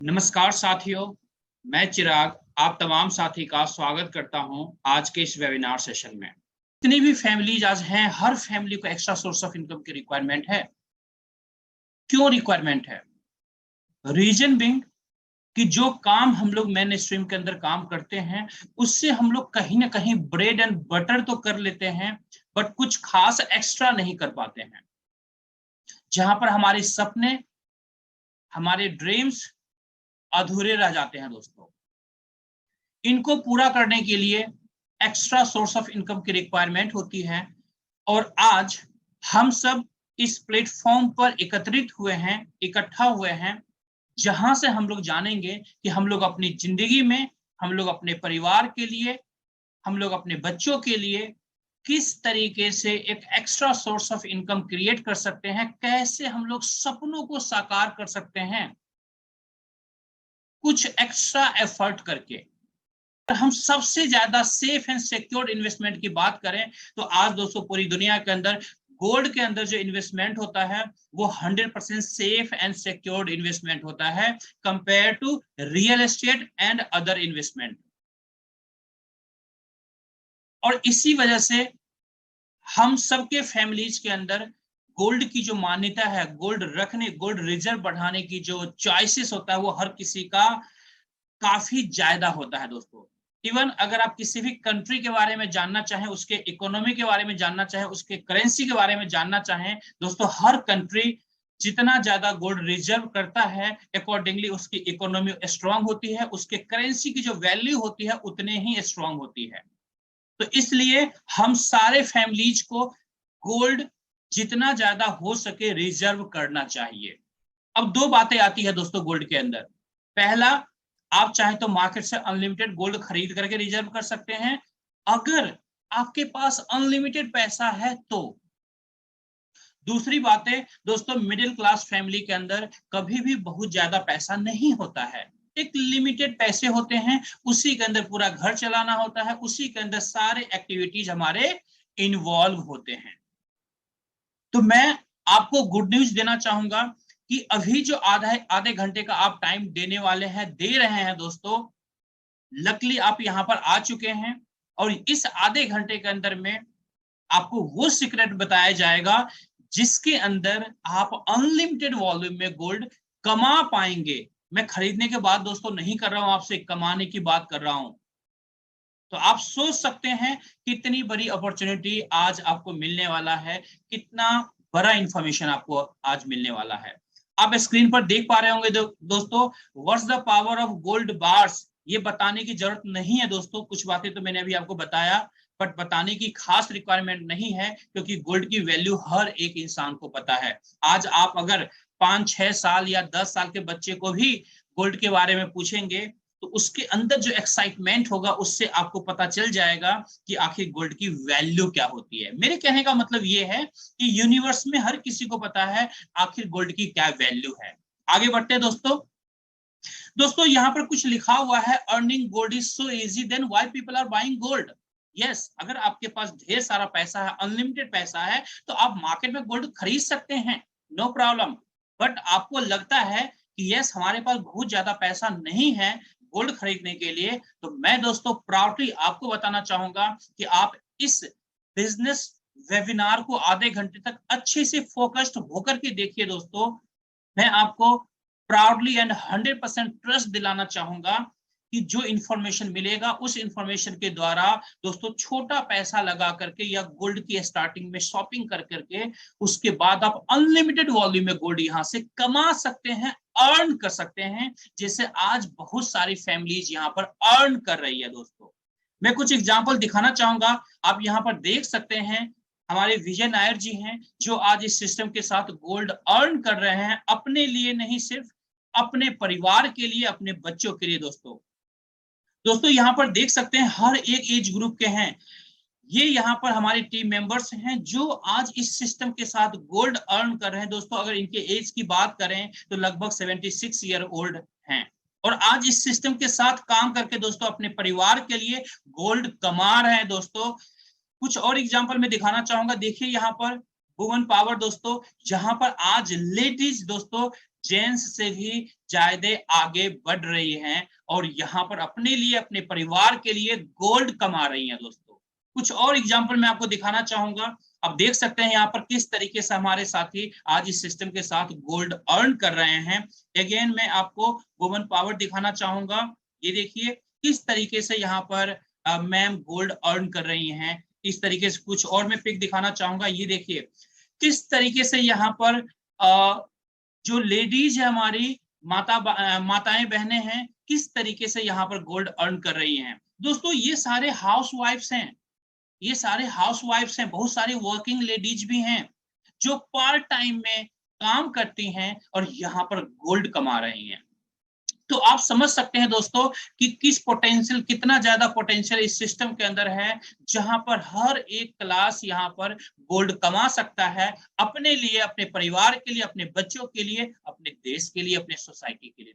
नमस्कार साथियों, मैं चिराग आप तमाम साथी का स्वागत करता हूं आज के इस वेबिनार सेशन में। जितनी भी फैमिलीज आज हैं, हर फैमिली को एक्स्ट्रा सोर्स ऑफ इनकम की रिक्वायरमेंट है। क्यों रिक्वायरमेंट है? रीजन बिंग कि जो काम हम लोग मेन स्ट्रीम के अंदर काम करते हैं उससे हम लोग कहीं ना कहीं ब्रेड एंड बटर तो कर लेते हैं, बट कुछ खास एक्स्ट्रा नहीं कर पाते हैं। जहां पर हमारे सपने, हमारे ड्रीम्स अधूरे रह जाते हैं दोस्तों। इनको पूरा करने के लिए एक्स्ट्रा सोर्स ऑफ इनकम की रिक्वायरमेंट होती है। और आज हम सब इस प्लेटफॉर्म पर एकत्रित हुए हैं, इकट्ठा हुए हैं, जहां से हम लोग जानेंगे कि हम लोग अपनी जिंदगी में, हम लोग अपने परिवार के लिए, हम लोग अपने बच्चों के लिए किस तरीके से एक extra source of income create कर सकते हैं, कैसे हम लोग सपनों को साकार कर सकते हैं कुछ एक्स्ट्रा एफर्ट करके। हम सबसे ज्यादा सेफ एंड सिक्योर्ड इन्वेस्टमेंट की बात करें तो आज दोस्तों पूरी दुनिया के अंदर गोल्ड के अंदर जो इन्वेस्टमेंट होता है वो 100% सेफ एंड सिक्योर्ड इन्वेस्टमेंट होता है compare to real estate and other investment. और इसी वजह से हम सबके फैमिलीज के अंदर गोल्ड की जो मान्यता है, गोल्ड रखने, गोल्ड रिजर्व बढ़ाने की जो चॉइसेस होता है वो हर किसी का काफी ज्यादा होता है दोस्तों। इवन अगर आप किसी भी कंट्री के बारे में जानना चाहें, उसके इकोनॉमी के बारे में जानना चाहें, उसके करेंसी के बारे में जानना चाहें दोस्तों, हर कंट्री जितना ज्यादा गोल्ड रिजर्व करता है अकॉर्डिंगली उसकी इकोनॉमी स्ट्रांग होती है, उसके करेंसी की जो वैल्यू होती है उतने ही स्ट्रांग होती है। तो इसलिए हम सारे फैमिलीज को गोल्ड जितना ज्यादा हो सके रिजर्व करना चाहिए। अब दो बातें आती है दोस्तों गोल्ड के अंदर। पहला, आप चाहे तो मार्केट से अनलिमिटेड गोल्ड खरीद करके रिजर्व कर सकते हैं, अगर आपके पास अनलिमिटेड पैसा है तो। दूसरी बात है दोस्तों, मिडिल क्लास फैमिली के अंदर कभी भी बहुत ज्यादा पैसा नहीं होता है, एक लिमिटेड पैसे होते हैं, उसी के अंदर पूरा घर चलाना होता है, उसी के अंदर सारे एक्टिविटीज हमारे इन्वॉल्व होते हैं। तो मैं आपको गुड न्यूज देना चाहूंगा कि अभी जो आधे घंटे का आप टाइम देने वाले हैं, दे रहे हैं दोस्तों, लकली आप यहाँ पर आ चुके हैं। और इस आधे घंटे के अंदर में आपको वो सीक्रेट बताया जाएगा जिसके अंदर आप अनलिमिटेड वॉल्यूम में गोल्ड कमा पाएंगे। मैं खरीदने के बाद दोस्तों नहीं कर रहा हूं, आपसे कमाने की बात कर रहा हूं। तो आप सोच सकते हैं कितनी बड़ी अपॉर्चुनिटी आज आपको मिलने वाला है, कितना बड़ा इंफॉर्मेशन आपको आज मिलने वाला है। आप स्क्रीन पर देख पा रहे होंगे दोस्तों, what's the power of gold bars. ये बताने की जरूरत नहीं है दोस्तों, कुछ बातें तो मैंने अभी आपको बताया, बट बताने की खास रिक्वायरमेंट नहीं है क्योंकि गोल्ड की वैल्यू हर एक इंसान को पता है। आज आप अगर 5-6 साल या 10 साल के बच्चे को भी गोल्ड के बारे में पूछेंगे तो उसके अंदर जो एक्साइटमेंट होगा उससे आपको पता चल जाएगा कि आखिर गोल्ड की वैल्यू क्या होती है। मेरे कहने का मतलब ये है कि यूनिवर्स में हर किसी को पता है आखिर गोल्ड की क्या वैल्यू है। आगे बढ़ते हैं दोस्तों यहाँ पर कुछ लिखा हुआ है, earning gold is so easy then why people are buying gold. Yes, अगर आपके पास ढेर सारा पैसा है, अनलिमिटेड पैसा है, तो आप मार्केट में गोल्ड खरीद सकते हैं, नो प्रॉब्लम। बट आपको लगता है कि यस हमारे पास बहुत ज्यादा पैसा नहीं है गोल्ड खरीदने के लिए, तो मैं दोस्तों प्राउडली आपको बताना चाहूंगा कि आप इस बिजनेस वेबिनार को आधे घंटे तक अच्छे से फोकस्ड होकर के देखिए दोस्तों। मैं आपको प्राउडली एंड 100% ट्रस्ट दिलाना चाहूंगा कि जो इंफॉर्मेशन मिलेगा उस इंफॉर्मेशन के द्वारा दोस्तों छोटा पैसा लगा करके या गोल्ड की स्टार्टिंग में शॉपिंग कर करके उसके बाद आप अनलिमिटेड वॉल्यूम में गोल्ड यहां से कमा सकते हैं, अर्न कर सकते हैं, जैसे आज बहुत सारी फैमिलीज यहाँ पर अर्न कर रही है दोस्तों। मैं कुछ एग्जांपल दिखाना चाहूंगा, आप यहाँ पर देख सकते हैं हमारे विजय नायर जी हैं जो आज इस सिस्टम के साथ गोल्ड अर्न कर रहे हैं, अपने लिए नहीं सिर्फ अपने परिवार के लिए, अपने बच्चों के लिए। दोस्तों यहाँ पर देख सकते हैं हर एक एज ग्रुप के हैं, ये यहाँ पर हमारे टीम मेंबर्स हैं जो आज इस सिस्टम के साथ गोल्ड अर्न कर रहे हैं। दोस्तों अगर इनके एज की बात करें तो लगभग 76 ईयर ओल्ड हैं और आज इस सिस्टम के साथ काम करके दोस्तों अपने परिवार के लिए गोल्ड कमा रहे हैं। दोस्तों कुछ और एग्जांपल मैं दिखाना चाहूंगा, देखिए यहाँ पर वुमेन पावर दोस्तों, जहां पर आज लेडीज दोस्तों जेंट्स से भी ज्यादा आगे बढ़ रही हैं और यहाँ पर अपने लिए, अपने परिवार के लिए गोल्ड कमा रही हैं दोस्तों। कुछ और एग्जांपल मैं आपको दिखाना चाहूंगा। आप देख सकते हैं यहाँ पर किस तरीके से हमारे साथी आज इस सिस्टम के साथ गोल्ड अर्न कर रहे हैं। अगेन मैं आपको वुमन पावर दिखाना चाहूंगा। ये देखिए किस तरीके से यहाँ पर मैम गोल्ड अर्न कर रही हैं। इस तरीके से कुछ और मैं पिक दिखाना चाहूंगा। ये देखिए किस तरीके से यहाँ पर जो लेडीज है हमारी माताएं बहनें हैं, किस तरीके से यहाँ पर गोल्ड अर्न कर रही हैं। दोस्तों ये सारे हाउसवाइफ्स हैं, ये सारे हाउसवाइफ्स हैं, बहुत सारी वर्किंग लेडीज भी हैं जो पार्ट टाइम में काम करती हैं और यहाँ पर गोल्ड कमा रही हैं। तो आप समझ सकते हैं दोस्तों कि किस पोटेंशियल, कितना ज्यादा पोटेंशियल इस सिस्टम के अंदर है, जहां पर हर एक क्लास यहाँ पर गोल्ड कमा सकता है अपने लिए, अपने परिवार के लिए, अपने बच्चों के लिए, अपने देश के लिए, अपने सोसाइटी के लिए।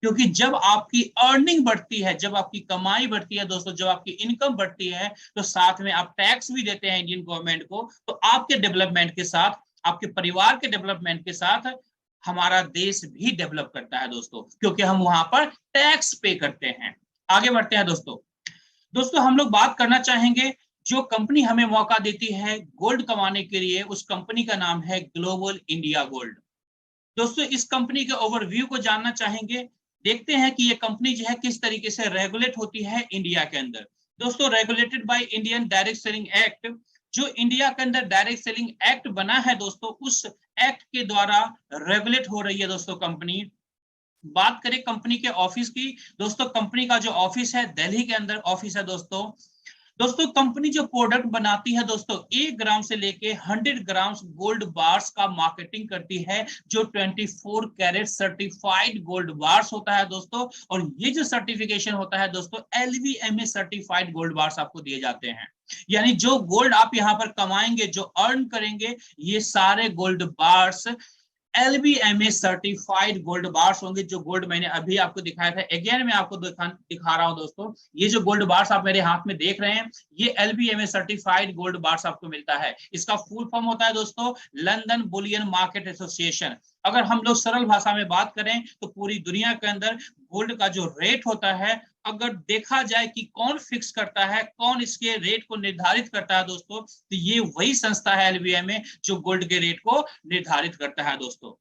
क्योंकि जब आपकी अर्निंग बढ़ती है, जब आपकी कमाई बढ़ती है दोस्तों, जब आपकी इनकम बढ़ती है, तो साथ में आप टैक्स भी देते हैं इंडियन गवर्नमेंट को, तो आपके डेवलपमेंट के साथ, आपके परिवार के डेवलपमेंट के साथ हमारा देश भी डेवलप करता है दोस्तों, क्योंकि हम वहां पर टैक्स पे करते हैं। आगे बढ़ते हैं दोस्तों। दोस्तों हम लोग बात करना चाहेंगे, जो कंपनी हमें मौका देती है गोल्ड कमाने के लिए, उस कंपनी का नाम है ग्लोबल इंडिया गोल्ड। दोस्तों इस कंपनी के ओवरव्यू को जानना चाहेंगे। देखते हैं कि ये कंपनी जो है किस तरीके से रेगुलेट होती है इंडिया के अंदर। दोस्तों regulated by Indian direct selling act, जो इंडिया के अंदर डायरेक्ट सेलिंग एक्ट बना है दोस्तों, उस एक्ट के द्वारा रेगुलेट हो रही है दोस्तों कंपनी। बात करें कंपनी के ऑफिस की, दोस्तों कंपनी का जो ऑफिस है दिल्ली के अंदर ऑफिस है दोस्तों। दोस्तों कंपनी जो प्रोडक्ट बनाती है दोस्तों, 1 ग्राम से लेके 100 ग्राम गोल्ड बार्स का मार्केटिंग करती है, जो 24 कैरेट सर्टिफाइड गोल्ड बार्स होता है दोस्तों। और ये जो सर्टिफिकेशन होता है दोस्तों, LVMA सर्टिफाइड गोल्ड बार्स आपको दिए जाते हैं। यानी जो गोल्ड आप यहाँ पर कमाएंगे, जो अर्न करेंगे, ये सारे gold bars LVMA certified gold bars होंगे। जो गोल्ड मैंने अभी आपको दिखाया था, अगेन मैं आपको दिखा रहा हूं दोस्तों, ये जो गोल्ड बार्स आप मेरे हाथ में देख रहे हैं, ये LVMA सर्टिफाइड गोल्ड बार्स आपको मिलता है। इसका फुल फॉर्म होता है दोस्तों लंदन बुलियन मार्केट एसोसिएशन। अगर हम लोग सरल भाषा में बात करें तो पूरी दुनिया के अंदर गोल्ड का जो रेट होता है, अगर देखा जाए कि कौन फिक्स करता है, कौन इसके रेट को निर्धारित करता है दोस्तों, तो ये वही संस्था है LVMA जो गोल्ड के रेट को निर्धारित करता है दोस्तों।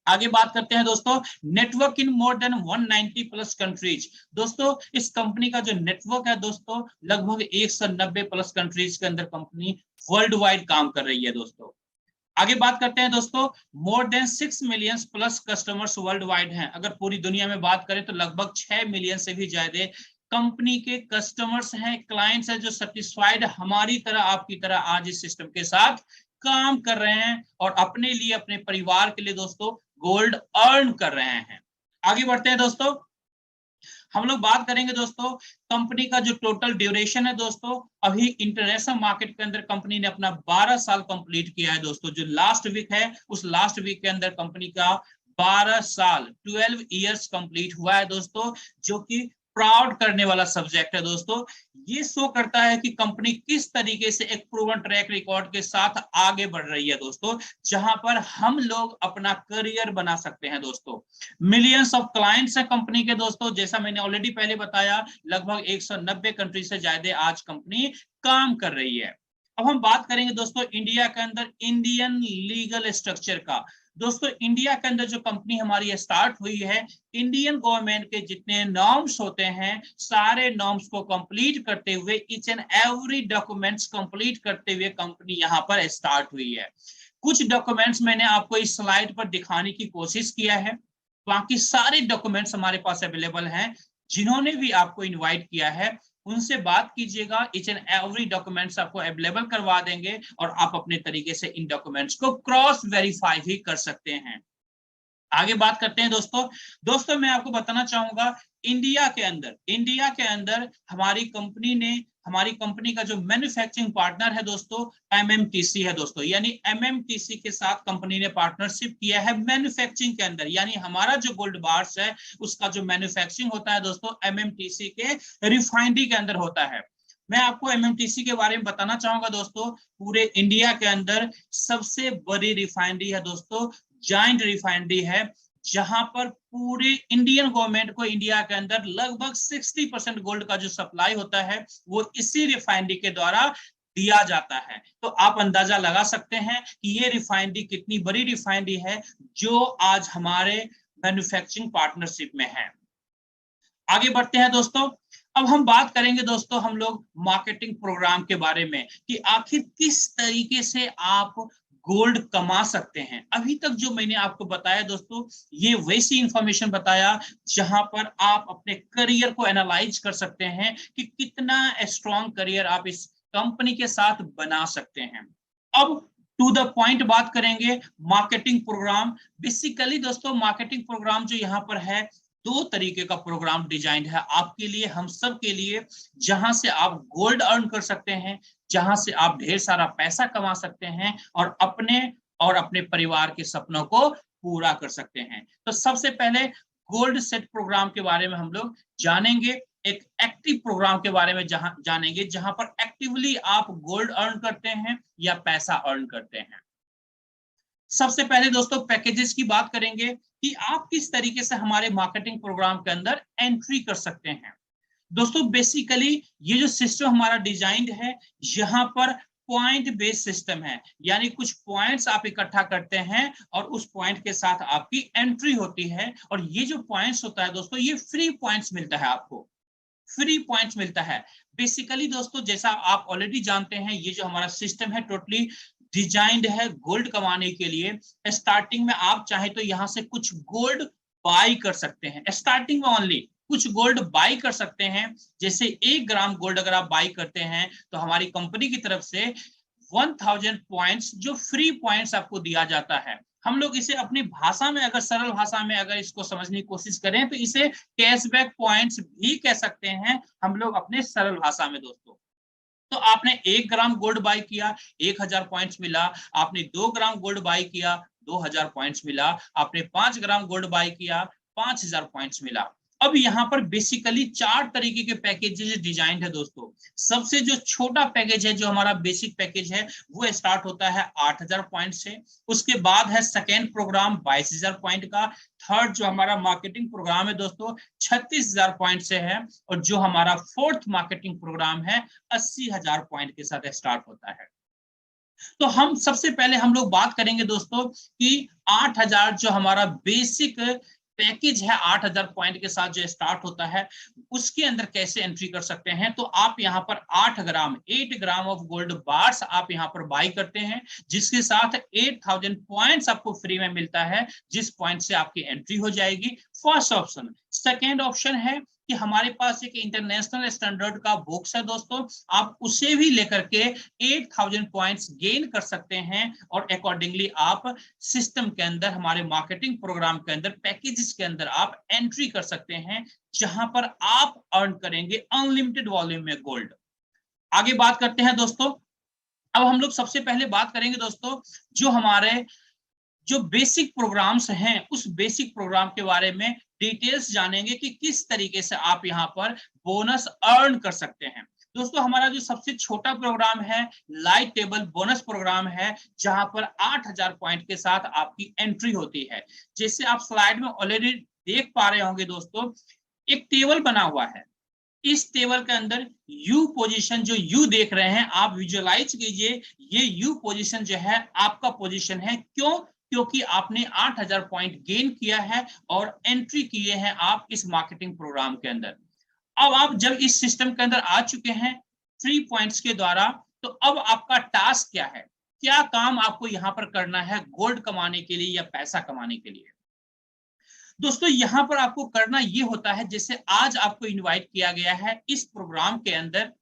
आगे बात करते हैं दोस्तों, नेटवर्क इन मोर देन 190 प्लस कंट्रीज। दोस्तों इस कंपनी का जो नेटवर्क है दोस्तों, लगभग 190 प्लस कंट्रीज के अंदर कंपनी वर्ल्ड वाइड काम कर रही है दोस्तों। आगे बात करते हैं दोस्तों, more than 6 million plus customers world wide हैं। अगर पूरी दुनिया में बात करें तो लगभग 6 मिलियन से भी ज्यादा कंपनी के कस्टमर्स हैं, क्लाइंट्स हैं, जो सेटिस्फाइड हमारी तरह, आपकी तरह आज इस सिस्टम के साथ काम कर रहे हैं और अपने लिए, अपने परिवार के लिए दोस्तों गोल्ड अर्न कर रहे हैं। आगे बढ़ते हैं दोस्तों, हम लोग बात करेंगे दोस्तों कंपनी का जो टोटल ड्यूरेशन है दोस्तों। अभी इंटरनेशनल मार्केट के अंदर कंपनी ने अपना 12 साल कंप्लीट किया है दोस्तों। जो लास्ट वीक है, उस लास्ट वीक के अंदर कंपनी का 12 साल 12 इयर्स कंप्लीट हुआ है दोस्तों, जो कि प्राउड करने वाला सब्जेक्ट है दोस्तों। ये शो करता है कि कंपनी किस तरीके से एक प्रूवन ट्रैक रिकॉर्ड के साथ आगे बढ़ रही है दोस्तों, जहां पर हम लोग अपना करियर बना सकते हैं दोस्तों। मिलियंस ऑफ क्लाइंट्स है कंपनी के दोस्तों, जैसा मैंने ऑलरेडी पहले बताया, लगभग 190 कंट्री से ज्यादा आज कंपनी काम कर रही है। अब हम बात करेंगे दोस्तों इंडिया के अंदर इंडियन लीगल स्ट्रक्चर का। दोस्तों इंडिया के अंदर जो कंपनी हमारी स्टार्ट हुई है, इंडियन गवर्नमेंट के जितने नॉर्म्स होते हैं, सारे नॉर्म्स को कंप्लीट करते हुए, each and every documents complete करते हुए कंपनी यहाँ पर स्टार्ट हुई है। कुछ डॉक्यूमेंट्स मैंने आपको इस स्लाइड पर दिखाने की कोशिश किया है, बाकी सारे डॉक्यूमेंट्स हमारे पास अवेलेबल हैं। जिन्होंने भी आपको इनवाइट किया है उनसे बात कीजिएगा, ईच एंड एवरी डॉक्यूमेंट्स आपको अवेलेबल करवा देंगे और आप अपने तरीके से इन डॉक्यूमेंट्स को क्रॉस वेरीफाई भी कर सकते हैं। आगे बात करते हैं दोस्तों मैं आपको बताना चाहूंगा, इंडिया के अंदर हमारी कंपनी का जो मैन्युफैक्चरिंग पार्टनर है दोस्तों, MMTC है दोस्तों। यानी MMTC के साथ कंपनी ने पार्टनरशिप किया है मैन्युफैक्चरिंग के अंदर। यानी हमारा जो गोल्ड बार्स है उसका जो मैन्युफैक्चरिंग होता है दोस्तों, MMTC के रिफाइनरी के अंदर होता है। मैं आपको MMTC के बारे में बताना चाहूंगा दोस्तों, पूरे इंडिया के अंदर सबसे बड़ी रिफाइनरी है दोस्तों, जॉइंट रिफाइनरी है, जहां पर पूरे इंडियन गवर्नमेंट को इंडिया के अंदर लगभग 60% गोल्ड का जो सप्लाई होता है वो इसी रिफाइनरी के द्वारा दिया जाता है। तो आप अंदाजा लगा सकते हैं कि ये रिफाइनरी कितनी बड़ी रिफाइनरी है जो आज हमारे मैन्युफैक्चरिंग पार्टनरशिप में है। आगे बढ़ते हैं दोस्तों। अब हम बात करेंगे दोस्तों हम लोग मार्केटिंग प्रोग्राम के बारे में कि आखिर किस तरीके से आप गोल्ड कमा सकते हैं। अभी तक जो मैंने आपको बताया दोस्तों, ये वैसी इंफॉर्मेशन बताया जहां पर आप अपने करियर को एनालाइज कर सकते हैं कि कितना स्ट्रॉन्ग करियर आप इस कंपनी के साथ बना सकते हैं। अब टू द पॉइंट बात करेंगे मार्केटिंग प्रोग्राम। बेसिकली दोस्तों मार्केटिंग प्रोग्राम जो यहाँ पर है, दो तरीके का प्रोग्राम डिजाइन है आपके लिए, हम सब के लिए, जहां से आप गोल्ड अर्न कर सकते हैं, जहां से आप ढेर सारा पैसा कमा सकते हैं और अपने परिवार के सपनों को पूरा कर सकते हैं। तो सबसे पहले गोल्ड सेट प्रोग्राम के बारे में हम लोग जानेंगे, एक एक्टिव प्रोग्राम के बारे में जानेंगे जहां पर एक्टिवली आप गोल्ड अर्न करते हैं या पैसा अर्न करते हैं। सबसे पहले दोस्तों पैकेजेस की बात करेंगे कि आप किस तरीके से हमारे मार्केटिंग प्रोग्राम के अंदर एंट्री कर सकते हैं। दोस्तों बेसिकली ये जो सिस्टम हमारा डिजाइंड है, यहाँ पर पॉइंट बेस्ड सिस्टम है, यानी कुछ पॉइंट्स आप इकट्ठा करते हैं और उस पॉइंट के साथ आपकी एंट्री होती है। और ये जो पॉइंट्स होता है दोस्तों, ये फ्री पॉइंट्स मिलता है, आपको फ्री पॉइंट्स मिलता है। बेसिकली दोस्तों जैसा आप ऑलरेडी जानते हैं, ये जो हमारा सिस्टम है टोटली डिजाइंड है गोल्ड कमाने के लिए। स्टार्टिंग में आप चाहे तो यहाँ से कुछ गोल्ड बाई कर सकते हैं, स्टार्टिंग में ओनली कुछ गोल्ड बाई कर सकते हैं। जैसे 1 ग्राम गोल्ड अगर आप बाई करते हैं तो हमारी कंपनी की तरफ से 1000 पॉइंट्स जो फ्री पॉइंट्स आपको दिया जाता है। हम लोग इसे अपनी भाषा में, अगर सरल भाषा में अगर इसको समझने की कोशिश करें तो इसे कैशबैक पॉइंट्स भी कह सकते हैं हम लोग अपने सरल भाषा में दोस्तों। तो आपने 1 ग्राम गोल्ड बाई किया, 1000 पॉइंट्स मिला। आपने 2 ग्राम गोल्ड बाई किया, 2000 पॉइंट्स मिला। आपने 5 ग्राम गोल्ड बाई किया, 5000 पॉइंट्स मिला। अब यहाँ पर बेसिकली 4 तरीके के पैकेजेस डिजाइन है दोस्तों। सबसे जो छोटा पैकेज है, जो हमारा बेसिक पैकेज है, वो स्टार्ट होता है 8000 पॉइंट से। उसके बाद है सेकेंड प्रोग्राम 22000 पॉइंट का। थर्ड जो हमारा मार्केटिंग प्रोग्राम है दोस्तों 36000 पॉइंट से है। और जो हमारा फोर्थ मार्केटिंग प्रोग्राम है 80000 पॉइंट के साथ स्टार्ट होता है। तो हम सबसे पहले हम लोग बात करेंगे दोस्तों कि 8000 जो हमारा बेसिक पैकेज है 8000 पॉइंट के साथ जो स्टार्ट होता है, उसके अंदर कैसे एंट्री कर सकते हैं। तो आप यहाँ पर 8 ग्राम ऑफ गोल्ड बार्स आप यहाँ पर बाई करते हैं, जिसके साथ 8000 पॉइंट्स आपको फ्री में मिलता है, जिस पॉइंट से आपकी एंट्री हो जाएगी। First option. सेकेंड ऑप्शन है कि हमारे पास एक इंटरनेशनल स्टैंडर्ड का बुक्स है दोस्तों, आप उसे भी लेकर के 8000 पॉइंट्स गेन कर सकते हैं और अकॉर्डिंगली आप सिस्टम के अंदर, हमारे मार्केटिंग प्रोग्राम के अंदर, पैकेजेस के अंदर आप एंट्री कर सकते हैं, जहां पर आप अर्न करेंगे अनलिमिटेड वॉल्यूम में गोल्ड। आगे बात करते हैं दोस्तों। अब हम लोग सबसे पहले बात करेंगे दोस्तों जो हमारे जो बेसिक प्रोग्राम्स हैं, उस बेसिक प्रोग्राम के बारे में डिटेल्स जानेंगे कि किस तरीके से आप यहाँ पर बोनस अर्न कर सकते हैं। दोस्तों हमारा जो सबसे छोटा प्रोग्राम है लाइट टेबल बोनस प्रोग्राम है, जहां पर 8000 पॉइंट के साथ आपकी एंट्री होती है। जैसे आप स्लाइड में ऑलरेडी देख पा रहे होंगे दोस्तों, एक टेबल बना हुआ है। इस टेबल के अंदर यू पोजीशन, जो यू देख रहे हैं आप विजुअलाइज कीजिए, ये यू पोजीशन जो है आपका पोजीशन है। क्यों? क्योंकि आपने 8000 पॉइंट गेन किया है और एंट्री किए हैं आप इस मार्केटिंग प्रोग्राम के अंदर। अब आप जब इस सिस्टम के अंदर आ चुके हैं फ्री पॉइंट्स के द्वारा, तो अब आपका टास्क क्या है, क्या काम आपको यहाँ पर करना है गोल्ड कमाने के लिए या पैसा कमाने के लिए। दोस्तों यहाँ पर आपको करना ये होता है, जैसे आज आपको इनवाइट किया गया है इस प्रोग्राम के अंदर,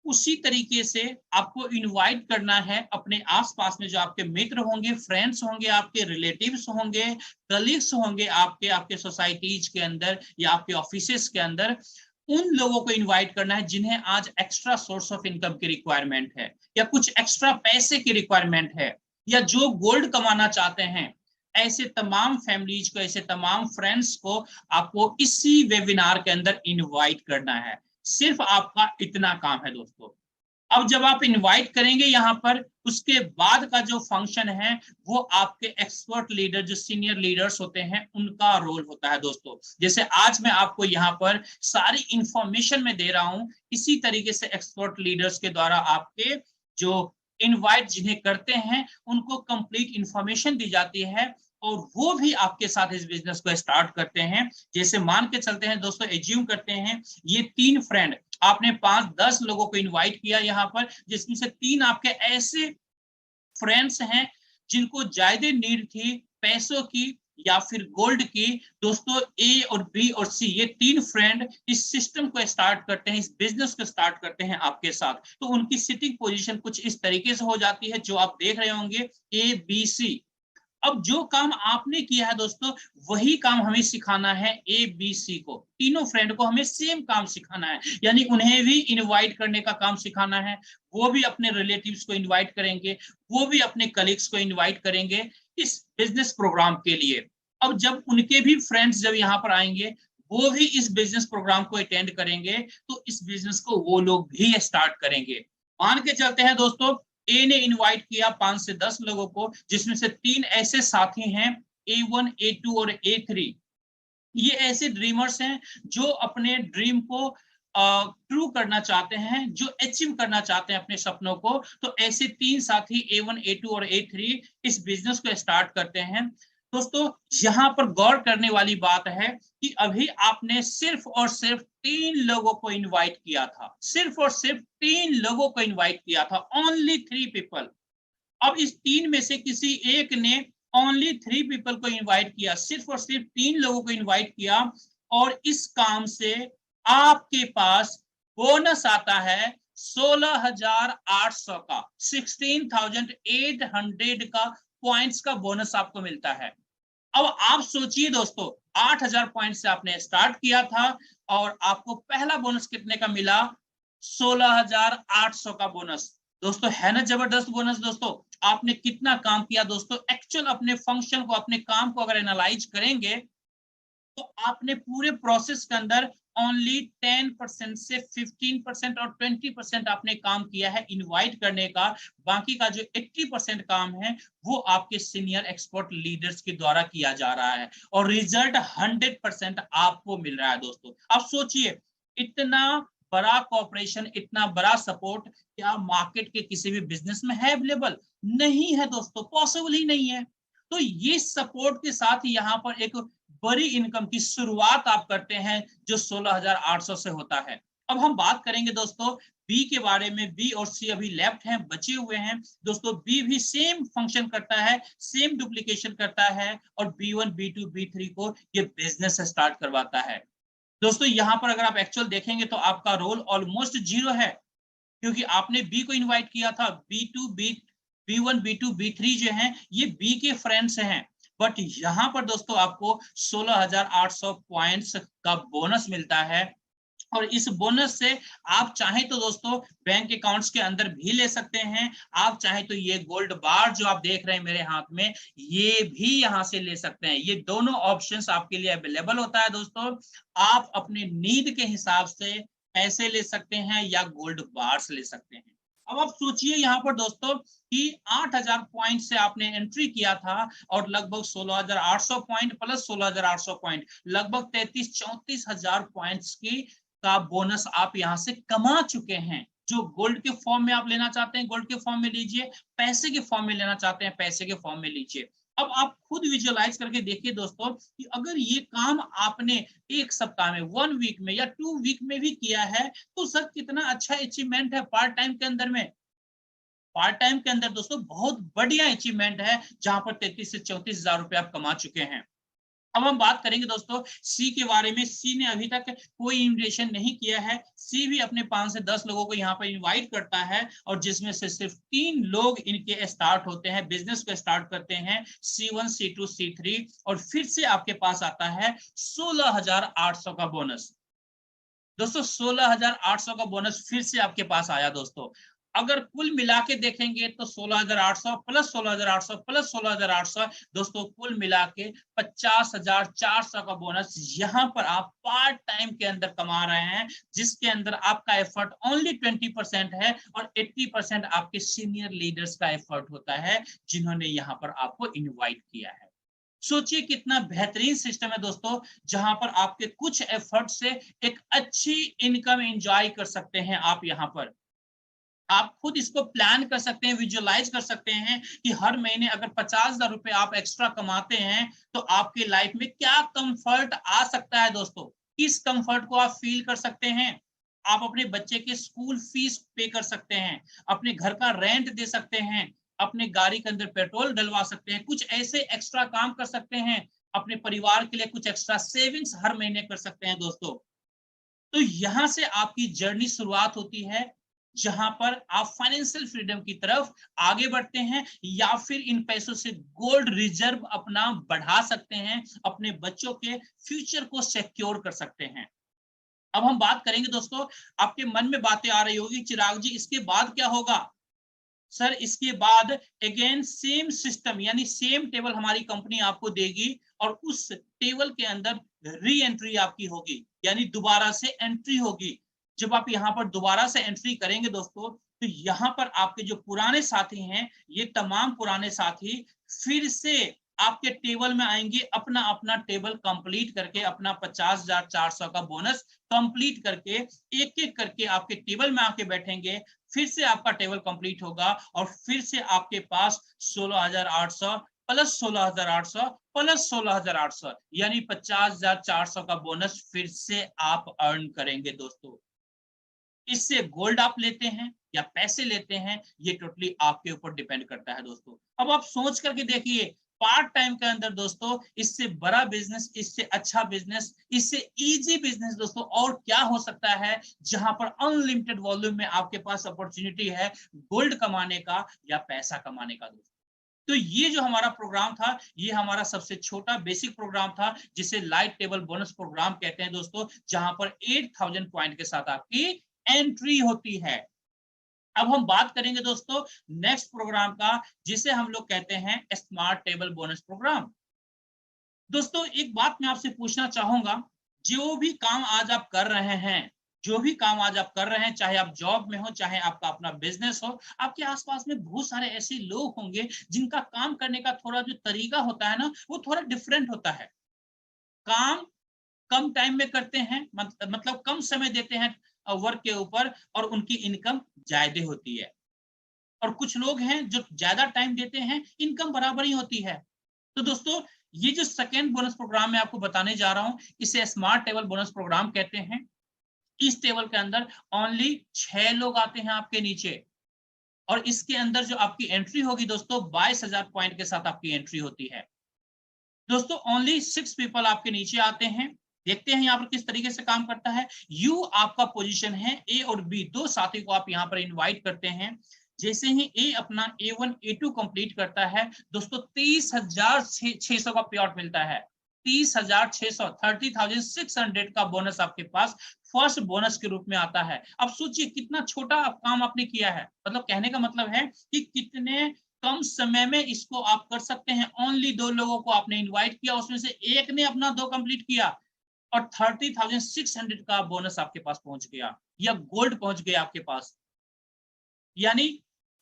उसी तरीके से आपको इनवाइट करना है अपने आसपास में जो आपके मित्र होंगे, फ्रेंड्स होंगे, आपके रिलेटिव्स होंगे, कलीग्स होंगे, आपके सोसाइटीज के अंदर या आपके ऑफिसेस के अंदर। उन लोगों को इनवाइट करना है जिन्हें आज एक्स्ट्रा सोर्स ऑफ इनकम की रिक्वायरमेंट है, या कुछ एक्स्ट्रा पैसे की रिक्वायरमेंट है, या जो गोल्ड कमाना चाहते हैं। ऐसे तमाम फैमिलीज को, ऐसे तमाम फ्रेंड्स को आपको इसी वेबिनार के अंदर इनवाइट करना है। सिर्फ आपका इतना काम है दोस्तों। अब जब आप इनवाइट करेंगे यहाँ पर, उसके बाद का जो फंक्शन है वो आपके एक्सपर्ट लीडर, जो सीनियर लीडर्स होते हैं, उनका रोल होता है दोस्तों। जैसे आज मैं आपको यहाँ पर सारी इंफॉर्मेशन में दे रहा हूँ, इसी तरीके से एक्सपर्ट लीडर्स के द्वारा आपके जो इनवाइट जिन्हें करते हैं उनको कंप्लीट इंफॉर्मेशन दी जाती है, और वो भी आपके साथ इस बिजनेस को स्टार्ट करते हैं। जैसे मान के चलते हैं दोस्तों, एज्यूम करते हैं ये 3 फ्रेंड, आपने 5-10 लोगों को इनवाइट किया यहाँ पर, जिसमें से 3 आपके ऐसे फ्रेंड्स हैं जिनको ज्यादा नीड थी पैसों की या फिर गोल्ड की। दोस्तों ए और बी और सी, ये 3 फ्रेंड इस सिस्टम को स्टार्ट करते हैं, इस बिजनेस को स्टार्ट करते हैं आपके साथ। तो उनकी सिटिंग पोजीशन कुछ इस तरीके से हो जाती है जो आप देख रहे होंगे, ए बी सी। अब जो काम आपने किया है दोस्तों, वही काम हमें सिखाना है ए बी सी को, तीनों फ्रेंड को हमें सेम काम सिखाना है, यानी उन्हें भी इनवाइट करने का काम सिखाना है। वो भी अपने रिलेटिव्स को इनवाइट करेंगे, वो भी अपने कलीग्स को इनवाइट करेंगे इस बिजनेस प्रोग्राम के लिए। अब जब उनके भी फ्रेंड्स जब यहाँ पर आएंगे, वो भी इस बिजनेस प्रोग्राम को अटेंड करेंगे, तो इस बिजनेस को वो लोग भी स्टार्ट करेंगे। मान के चलते हैं दोस्तों, ए ने इनवाइट किया 5 से 10 लोगों को, जिसमें से 3 ऐसे साथी हैं, A1, A2 और A3। ये ऐसे ड्रीमर्स हैं जो अपने ड्रीम को ट्रू करना चाहते हैं, जो अचीव करना चाहते हैं अपने सपनों को। तो ऐसे 3 साथी A1, A2 और A3 इस बिजनेस को स्टार्ट करते हैं। दोस्तों यहाँ पर गौर करने वाली बात है कि अभी आपने सिर्फ और सिर्फ 3 लोगों को इनवाइट किया था, सिर्फ और सिर्फ 3 लोगों को इनवाइट किया था, ओनली 3 पीपल। अब इस 3 में से किसी एक ने ओनली 3 पीपल को इनवाइट किया, सिर्फ और सिर्फ 3 लोगों को इनवाइट किया, और इस काम से आपके पास बोनस आता है 16,800 का, 16,800 का पॉइंट्स का बोनस आपको मिलता है। अब आप सोचिए दोस्तों, 8,000 पॉइंट से आपने स्टार्ट किया था और आपको पहला बोनस कितने का मिला? 16,800 का बोनस। दोस्तों है ना जबरदस्त बोनस? दोस्तों आपने कितना काम किया दोस्तों, एक्चुअल अपने फंक्शन को, अपने काम को अगर एनालाइज करेंगे तो आपने पूरे प्रोसेस के अंदर ओनली 10% से 15% और 20% आपने काम किया है इनवाइट करने का। बाकी का जो 80% काम है वो आपके सीनियर एक्सपर्ट लीडर्स के द्वारा किया जा रहा है, और रिजल्ट 100% आपको मिल रहा है। दोस्तों अब सोचिए, इतना बड़ा कॉर्पोरेशन, इतना बड़ा सपोर्ट क्या मार्केट के किसी भी बिजनेस में है अवेलेबल? नहीं है दोस्तों, पॉसिबल ही नहीं है। तो ये सपोर्ट के साथ यहाँ पर एक बड़ी इनकम की शुरुआत आप करते हैं जो 16,800 से होता है। अब हम बात करेंगे दोस्तों बी के बारे में। बी और सी अभी लेफ्ट हैं, बचे हुए हैं। दोस्तों बी भी सेम फंक्शन करता है, सेम डुप्लीकेशन करता है, और B1, B2, B3 को ये बिजनेस स्टार्ट करवाता है। दोस्तों यहाँ पर अगर आप एक्चुअल देखेंगे तो आपका रोल ऑलमोस्ट 0 है, क्योंकि आपने बी को इनवाइट किया था। B1, B2, B3 जो हैं ये बी के फ्रेंड्स हैं, बट यहाँ पर दोस्तों आपको 16,800 पॉइंट्स का बोनस मिलता है, और इस बोनस से आप चाहें तो दोस्तों बैंक अकाउंट्स के अंदर भी ले सकते हैं। आप चाहें तो ये गोल्ड बार जो आप देख रहे हैं मेरे हाथ में, ये भी यहां से ले सकते हैं। ये दोनों ऑप्शंस आपके लिए अवेलेबल होता है दोस्तों। आप अपने नीड के हिसाब से पैसे ले सकते हैं या गोल्ड बार्स ले सकते हैं। अब आप सोचिए यहाँ पर दोस्तों कि 8,000 पॉइंट से आपने एंट्री किया था, और लगभग 16,800 पॉइंट प्लस 16,800 पॉइंट, लगभग 33-34 हजार पॉइंट्स की का बोनस आप यहां से कमा चुके हैं। जो गोल्ड के फॉर्म में आप लेना चाहते हैं गोल्ड के फॉर्म में लीजिए, पैसे के फॉर्म में लेना चाहते हैं पैसे के फॉर्म में लीजिए। अब आप खुद विजुअलाइज करके देखिए दोस्तों कि अगर ये काम आपने 1 सप्ताह में, 1 वीक में या 2 वीक में भी किया है, तो सर कितना अच्छा अचीवमेंट है पार्ट टाइम के अंदर में। पार्ट टाइम के अंदर दोस्तों बहुत बढ़िया अचीवमेंट है, जहां पर 33 से 34 हजार रुपए आप कमा चुके हैं। अब हम बात करेंगे दोस्तों सी के बारे में। सी ने अभी तक कोई इन्विटेशन नहीं किया है। सी भी अपने 5 से 10 लोगों को यहाँ पर इनवाइट करता है, और जिसमें से सिर्फ 3 लोग इनके स्टार्ट होते हैं, बिजनेस को स्टार्ट करते हैं, C1, C2, C3, और फिर से आपके पास आता है 16,800 का बोनस। दोस्तों 16,800 का बोनस फिर से आपके पास आया दोस्तों। अगर कुल मिला के देखेंगे तो 16,800 प्लस 16,800 प्लस 16,800 दोस्तों कुल मिला के 50,400 का बोनस यहाँ पर आप पार्ट टाइम के अंदर कमा रहे हैं, जिसके अंदर आपका एफर्ट ओनली 20% है और 80% आपके सीनियर लीडर्स का एफर्ट होता है, जिन्होंने यहाँ पर आपको इनवाइट किया है। सोचिए कितना बेहतरीन सिस्टम है दोस्तों, जहां पर आपके कुछ एफर्ट से एक अच्छी इनकम एंजॉय कर सकते हैं। आप यहाँ पर आप खुद इसको प्लान कर सकते हैं, विजुअलाइज कर सकते हैं कि हर महीने अगर 50,000 रुपए आप एक्स्ट्रा कमाते हैं तो आपकी लाइफ में क्या कंफर्ट आ सकता है दोस्तों। किस कंफर्ट को आप फील कर सकते हैं। आप अपने बच्चे के स्कूल फीस पे कर सकते हैं, अपने घर का रेंट दे सकते हैं, अपने गाड़ी के अंदर पेट्रोल डलवा सकते हैं, कुछ ऐसे एक्स्ट्रा काम कर सकते हैं, अपने परिवार के लिए कुछ एक्स्ट्रा सेविंग्स हर महीने कर सकते हैं दोस्तों। तो यहां से आपकी जर्नी शुरुआत होती है, जहां पर आप फाइनेंशियल फ्रीडम की तरफ आगे बढ़ते हैं, या फिर इन पैसों से गोल्ड रिजर्व अपना बढ़ा सकते हैं, अपने बच्चों के फ्यूचर को सिक्योर कर सकते हैं। अब हम बात करेंगे दोस्तों, आपके मन में बातें आ रही होगी, चिराग जी इसके बाद क्या होगा। सर इसके बाद अगेन सेम सिस्टम यानी सेम टेबल हमारी कंपनी आपको देगी और उस टेबल के अंदर री एंट्री आपकी होगी, यानी दोबारा से एंट्री होगी। जब आप यहाँ पर दोबारा से एंट्री करेंगे दोस्तों, तो यहाँ पर आपके जो पुराने साथी हैं, ये तमाम पुराने साथी फिर से आपके टेबल में आएंगे, अपना अपना टेबल कंप्लीट करके, अपना 50,400 का बोनस कंप्लीट करके एक एक करके आपके टेबल में आके बैठेंगे। फिर से आपका टेबल कंप्लीट होगा और फिर से आपके पास 16,800 प्लस 16,800 प्लस 16,800 यानी 50,400 का बोनस फिर से आप अर्न करेंगे दोस्तों। इससे गोल्ड आप लेते हैं या पैसे लेते हैं, ये टोटली आपके ऊपर डिपेंड करता है दोस्तों। अब आप सोच करके देखिए, पार्ट टाइम के अंदर दोस्तों इससे बड़ा बिजनेस, इससे अच्छा बिजनेस, इससे इजी बिजनेस दोस्तों और क्या हो सकता है, जहां पर अनलिमिटेड वॉल्यूम में आपके पास अपॉर्चुनिटी है गोल्ड कमाने का या पैसा कमाने का दोस्तों। तो ये जो हमारा प्रोग्राम था, ये हमारा सबसे छोटा बेसिक प्रोग्राम था, जिसे लाइट टेबल बोनस प्रोग्राम कहते हैं दोस्तों, जहां पर 8,000 पॉइंट के साथ आपकी एंट्री होती है। अब हम बात करेंगे दोस्तों नेक्स्ट प्रोग्राम का, जिसे हम लोग कहते हैं स्मार्ट टेबल बोनस प्रोग्राम। दोस्तों एक बात मैं आपसे पूछना चाहूंगा, जो भी काम आज आप कर रहे हैं, जो भी काम आज आप कर रहे हैं, चाहे आप जॉब में हो, चाहे आपका अपना बिजनेस हो, आपके आसपास में बहुत सारे ऐसे लोग होंगे जिनका काम करने का थोड़ा जो तरीका होता है ना, वो थोड़ा डिफरेंट होता है। काम कम टाइम में करते हैं, मतलब कम समय देते हैं वर्क के ऊपर, और उनकी इनकम ज्यादा होती है। और कुछ लोग हैं जो ज्यादा टाइम देते हैं, इनकम बराबर ही होती है। तो दोस्तों ये जो सेकेंड बोनस प्रोग्राम मैं आपको बताने जा रहा हूं, इसे स्मार्ट टेबल बोनस प्रोग्राम कहते हैं। इस टेबल के अंदर ओनली 6 लोग आते हैं आपके नीचे, और इसके अंदर जो आपकी एंट्री होगी दोस्तों 22,000 पॉइंट के साथ आपकी एंट्री होती है दोस्तों। ओनली 6 पीपल आपके नीचे आते हैं। देखते हैं यहाँ पर किस तरीके से काम करता है। यू आपका पोजीशन है, ए और बी दो साथी को आप यहाँ पर इनवाइट करते हैं। जैसे ही ए अपना A1 A2 कंप्लीट करता है दोस्तों, 30,600 का पे आउट मिलता है। 30,600 30,600 का बोनस आपके पास फर्स्ट बोनस के रूप में आता है। अब सोचिए कितना छोटा काम आपने किया है, मतलब कहने का मतलब है कि कितने कम समय में इसको आप कर सकते हैं। ओनली 2 लोगों को आपने इनवाइट किया, उसमें से एक ने अपना 2 कंप्लीट किया और 30,600 का बोनस आपके पास पहुंच गया, या गोल्ड पहुंच गया आपके पास। यानी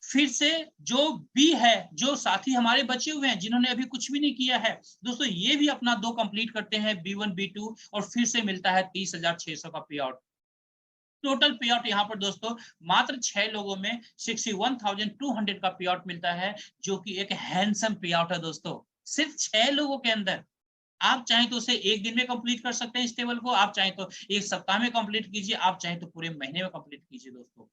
फिर से जो बी है, जो साथी हमारे बचे हुए हैं जिन्होंने अभी कुछ भी नहीं किया है दोस्तों, ये भी अपना 2 कंप्लीट करते हैं, B1 B2, और फिर से मिलता है 30,600 का पे आउट। टोटल पे आउट यहाँ पर दोस्तों मात्र 6 लोगों में 61,200 का पे आउट मिलता है, जो कि एक हैंडसम पे आउट है दोस्तों, सिर्फ 6 लोगों के अंदर। आप चाहें तो उसे एक दिन में कंप्लीट कर सकते हैं इस टेबल को, आप चाहें तो एक सप्ताह में कंप्लीट कीजिए, आप चाहें तो पूरे महीने में कंप्लीट कीजिए दोस्तों।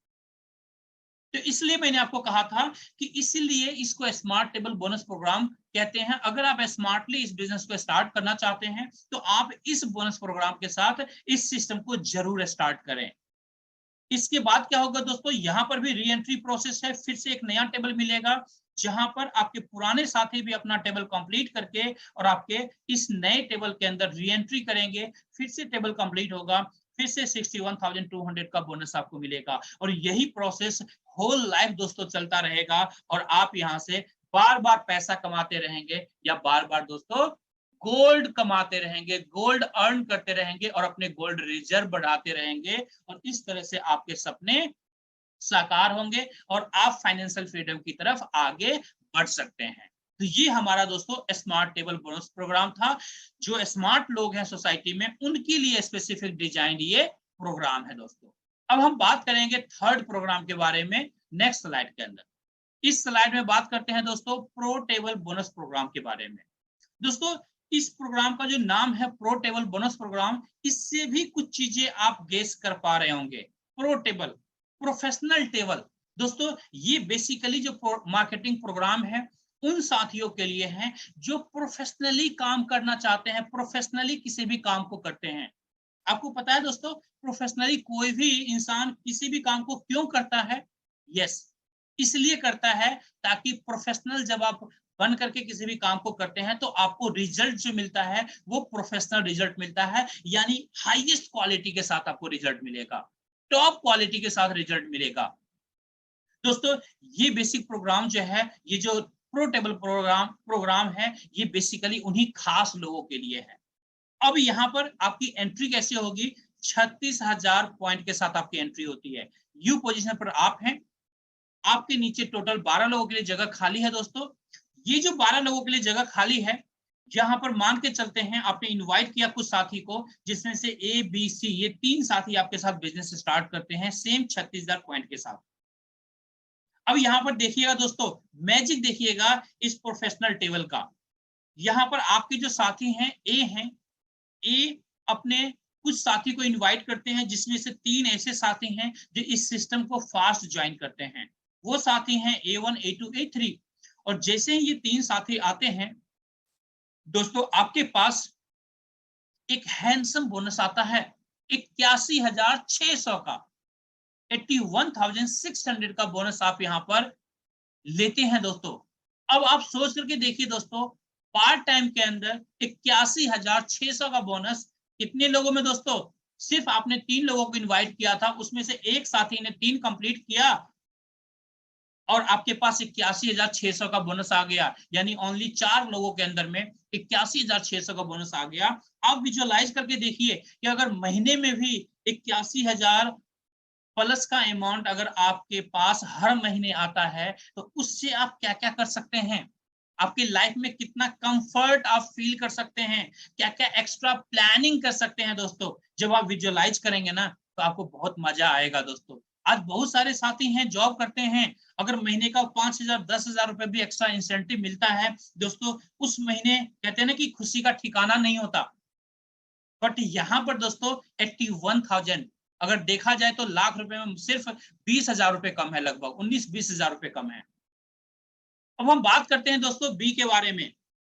तो इसलिए मैंने आपको कहा था कि इसीलिए इसको स्मार्ट टेबल बोनस प्रोग्राम कहते हैं। अगर आप स्मार्टली इस बिजनेस को स्टार्ट करना चाहते हैं तो आप इस बोनस प्रोग्राम के साथ इस सिस्टम को जरूर स्टार्ट करें। इसके बाद क्या होगा दोस्तों, यहाँ पर भी री एंट्री प्रोसेस है, फिर से एक नया टेबल मिलेगा, जहां पर आपके पुराने साथी भी अपना टेबल कंप्लीट करके और आपके इस नए टेबल के अंदर री एंट्री करेंगे। फिर से टेबल कंप्लीट होगा, फिर से 61,200 का बोनस आपको मिलेगा। और यही प्रोसेस होल लाइफ दोस्तों चलता रहेगा और आप यहाँ से बार बार पैसा कमाते रहेंगे या बार बार दोस्तों गोल्ड कमाते रहेंगे, गोल्ड अर्न करते रहेंगे और अपने गोल्ड रिजर्व बढ़ाते रहेंगे। और इस तरह से आपके सपने साकार होंगे और आप फाइनेंशियल फ्रीडम की तरफ आगे बढ़ सकते हैं। तो ये हमारा दोस्तों स्मार्ट टेबल बोनस प्रोग्राम था। जो स्मार्ट लोग हैं सोसाइटी में उनके लिए स्पेसिफिक डिजाइन ये प्रोग्राम है दोस्तों। अब हम बात करेंगे थर्ड प्रोग्राम के बारे में नेक्स्ट स्लाइड के अंदर। इस स्लाइड में बात करते हैं दोस्तों प्रो टेबल बोनस प्रोग्राम के बारे में। दोस्तों इस प्रोग्राम का जो नाम है प्रो टेबल बोनस प्रोग्राम, इससे भी कुछ चीजें आप गेस कर पा रहे होंगे। Pro table, professional table. दोस्तों ये बेसिकली जो मार्केटिंग प्रोग्राम है उन साथियों के लिए है जो प्रोफेशनली काम करना चाहते हैं, प्रोफेशनली किसी भी काम को करते हैं। आपको पता है दोस्तों प्रोफेशनली कोई भी इंसान किसी भी काम को क्यों करता है? यस, इसलिए करता है ताकि प्रोफेशनल जब आप बन करके किसी भी काम को करते हैं तो आपको रिजल्ट जो मिलता है वो प्रोफेशनल रिजल्ट मिलता है, यानी हाईएस्ट क्वालिटी के साथ आपको रिजल्ट मिलेगा, टॉप क्वालिटी के साथ रिजल्ट मिलेगा। दोस्तों ये बेसिक प्रोग्राम जो है, ये जो प्रो टेबल प्रोग्राम है, ये बेसिकली उन्हीं खास लोगों के लिए है। अब यहाँ पर आपकी एंट्री कैसे होगी? 36,000 पॉइंट के साथ आपकी एंट्री होती है। यू पोजीशन पर आप हैं, आपके नीचे टोटल 12 लोगों के लिए जगह खाली है। दोस्तों ये जो 12 लोगों के लिए जगह खाली है, यहाँ पर मान के चलते हैं आपने इनवाइट किया कुछ साथी को, जिसमें से ए बी सी ये 3 साथी आपके साथ बिजनेस स्टार्ट करते हैं सेम 36,000 पॉइंट के साथ। अब यहाँ पर देखिएगा दोस्तों, मैजिक देखिएगा इस प्रोफेशनल टेबल का। यहाँ पर आपके जो साथी हैं ए अपने कुछ साथी को इनवाइट करते हैं, जिसमें से 3 ऐसे साथी हैं जो इस सिस्टम को फास्ट ज्वाइन करते हैं। वो साथी हैं A1, A2, A3। और जैसे ही ये 3 साथी आते हैं दोस्तों, आपके पास एक हैंडसम बोनस आता है 81,600 का, 81,600 का बोनस आप यहाँ पर लेते हैं दोस्तों। अब आप सोच करके देखिए दोस्तों, पार्ट टाइम के अंदर 81,600 का बोनस कितने लोगों में दोस्तों? सिर्फ आपने 3 लोगों को इनवाइट किया था, उसमें से एक साथी ने 3 कंप्लीट किया और आपके पास 81,600 का बोनस आ गया, यानी ओनली 4 लोगों के अंदर में 81,600 का बोनस आ गया। आप विजुअलाइज करके देखिए कि अगर महीने में भी 81,000 प्लस का अमाउंट अगर आपके पास हर महीने आता है तो उससे आप क्या क्या कर सकते हैं, आपकी लाइफ में कितना कंफर्ट आप फील कर सकते हैं, क्या क्या एक्स्ट्रा प्लानिंग कर सकते हैं दोस्तों। जब आप विजुअलाइज करेंगे ना तो आपको बहुत मजा आएगा दोस्तों। आज बहुत सारे साथी हैं जॉब करते हैं, अगर महीने का 5,000 10,000 रुपए भी एक्स्ट्रा इंसेंटिव मिलता है दोस्तों, उस महीने कहते हैं ना कि खुशी का ठिकाना नहीं होता। बट यहाँ पर दोस्तों 81,000 अगर देखा जाए तो लाख रुपए में सिर्फ 20,000 रुपए कम है, लगभग 19-20,000 रुपए कम है। अब हम बात करते हैं दोस्तों बी के बारे में।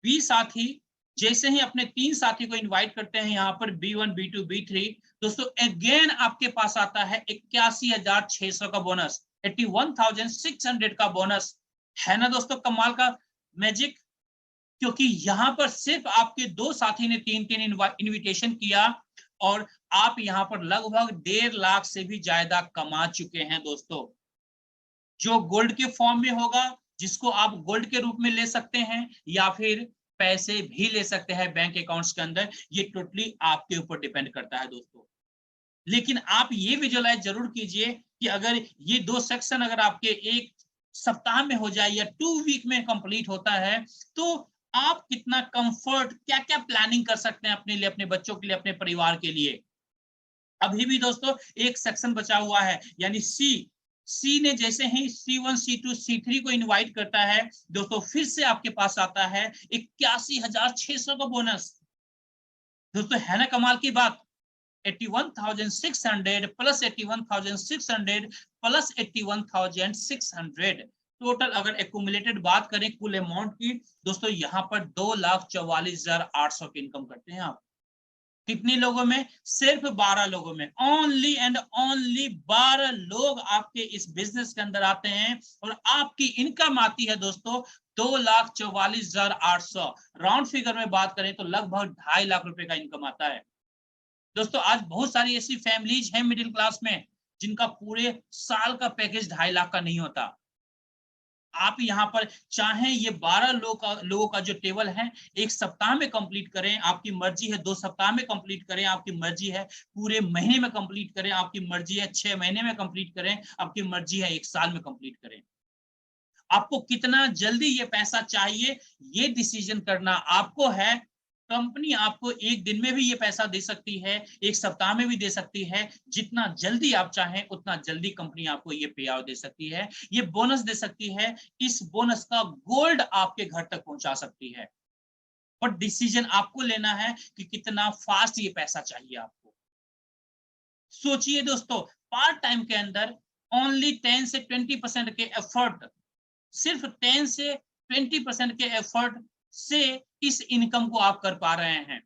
बी साथी जैसे ही अपने 3 साथी को इनवाइट करते हैं यहाँ पर B1, B2, B3, दोस्तों अगेन आपके पास आता है 81,600 का बोनस, 81,600 का बोनस। है ना दोस्तों कमाल का मैजिक? क्योंकि यहाँ पर सिर्फ आपके 2 साथी ने 3-3 इनविटेशन किया और आप यहाँ पर लगभग 1.5 लाख से भी ज्यादा कमा चुके हैं दोस्तों, जो गोल्ड के फॉर्म में होगा, जिसको आप गोल्ड के रूप में ले सकते हैं या फिर पैसे भी ले सकते हैं बैंक अकाउंट्स के अंदर। ये टोटली आपके ऊपर डिपेंड करता है दोस्तों। लेकिन आप ये विजुअलाइज जरूर कीजिए कि अगर ये 2 सेक्शन अगर आपके 1 सप्ताह में हो जाए या 2 वीक में कंप्लीट होता है तो आप कितना कंफर्ट, क्या क्या प्लानिंग कर सकते हैं अपने लिए, अपने बच्चों के लिए, अपने परिवार के लिए। अभी भी दोस्तों एक सेक्शन बचा हुआ है, यानी सी ने जैसे ही C1, C2, C3 को इनवाइट करता है दोस्तों, फिर से आपके पास आता है 81,600 का बोनस। दोस्तों है ना कमाल की बात? 81,600 प्लस 81,600 प्लस 81,600 टोटल अगर एक्यूमुलेटेड बात करें कुल अमाउंट की दोस्तों, यहाँ पर 2,44,800 की इनकम करते हैं आप। कितने लोगों में? सिर्फ 12 लोगों में। ओनली एंड ओनली 12 लोग आपके इस बिजनेस के अंदर आते हैं और आपकी इनकम आती है दोस्तों 2,44,800। राउंड फिगर में बात करें तो लगभग 2.5 लाख रुपए का इनकम आता है। दोस्तों आज बहुत सारी ऐसी फैमिलीज हैं मिडिल क्लास में जिनका पूरे साल का पैकेज 2.5 लाख का नहीं होता। आप यहाँ पर चाहें ये 12 लोगों का जो टेबल है 1 सप्ताह में कंप्लीट करें, आपकी मर्जी है, 2 सप्ताह में कंप्लीट करें, आपकी मर्जी है, पूरे महीने में कंप्लीट करें, आपकी मर्जी है, 6 महीने में कंप्लीट करें, आपकी मर्जी है 1 साल में कंप्लीट करें। आपको कितना जल्दी ये पैसा चाहिए, ये डिसीजन करना आपको है। कंपनी आपको 1 दिन में भी ये पैसा दे सकती है, 1 सप्ताह में भी दे सकती है। जितना जल्दी आप चाहें उतना जल्दी कंपनी आपको ये पे आउट दे सकती है, ये बोनस दे सकती है। इस बोनस का गोल्ड आपके घर तक पहुंचा सकती है। और डिसीजन आपको लेना है कि कितना फास्ट ये पैसा चाहिए आपको। सोचिए दोस्तों, पार्ट टाइम के अंदर ओनली 10 से 20% के एफर्ट, सिर्फ 10 से 20% के एफर्ट से इस इनकम को आप कर पा रहे हैं।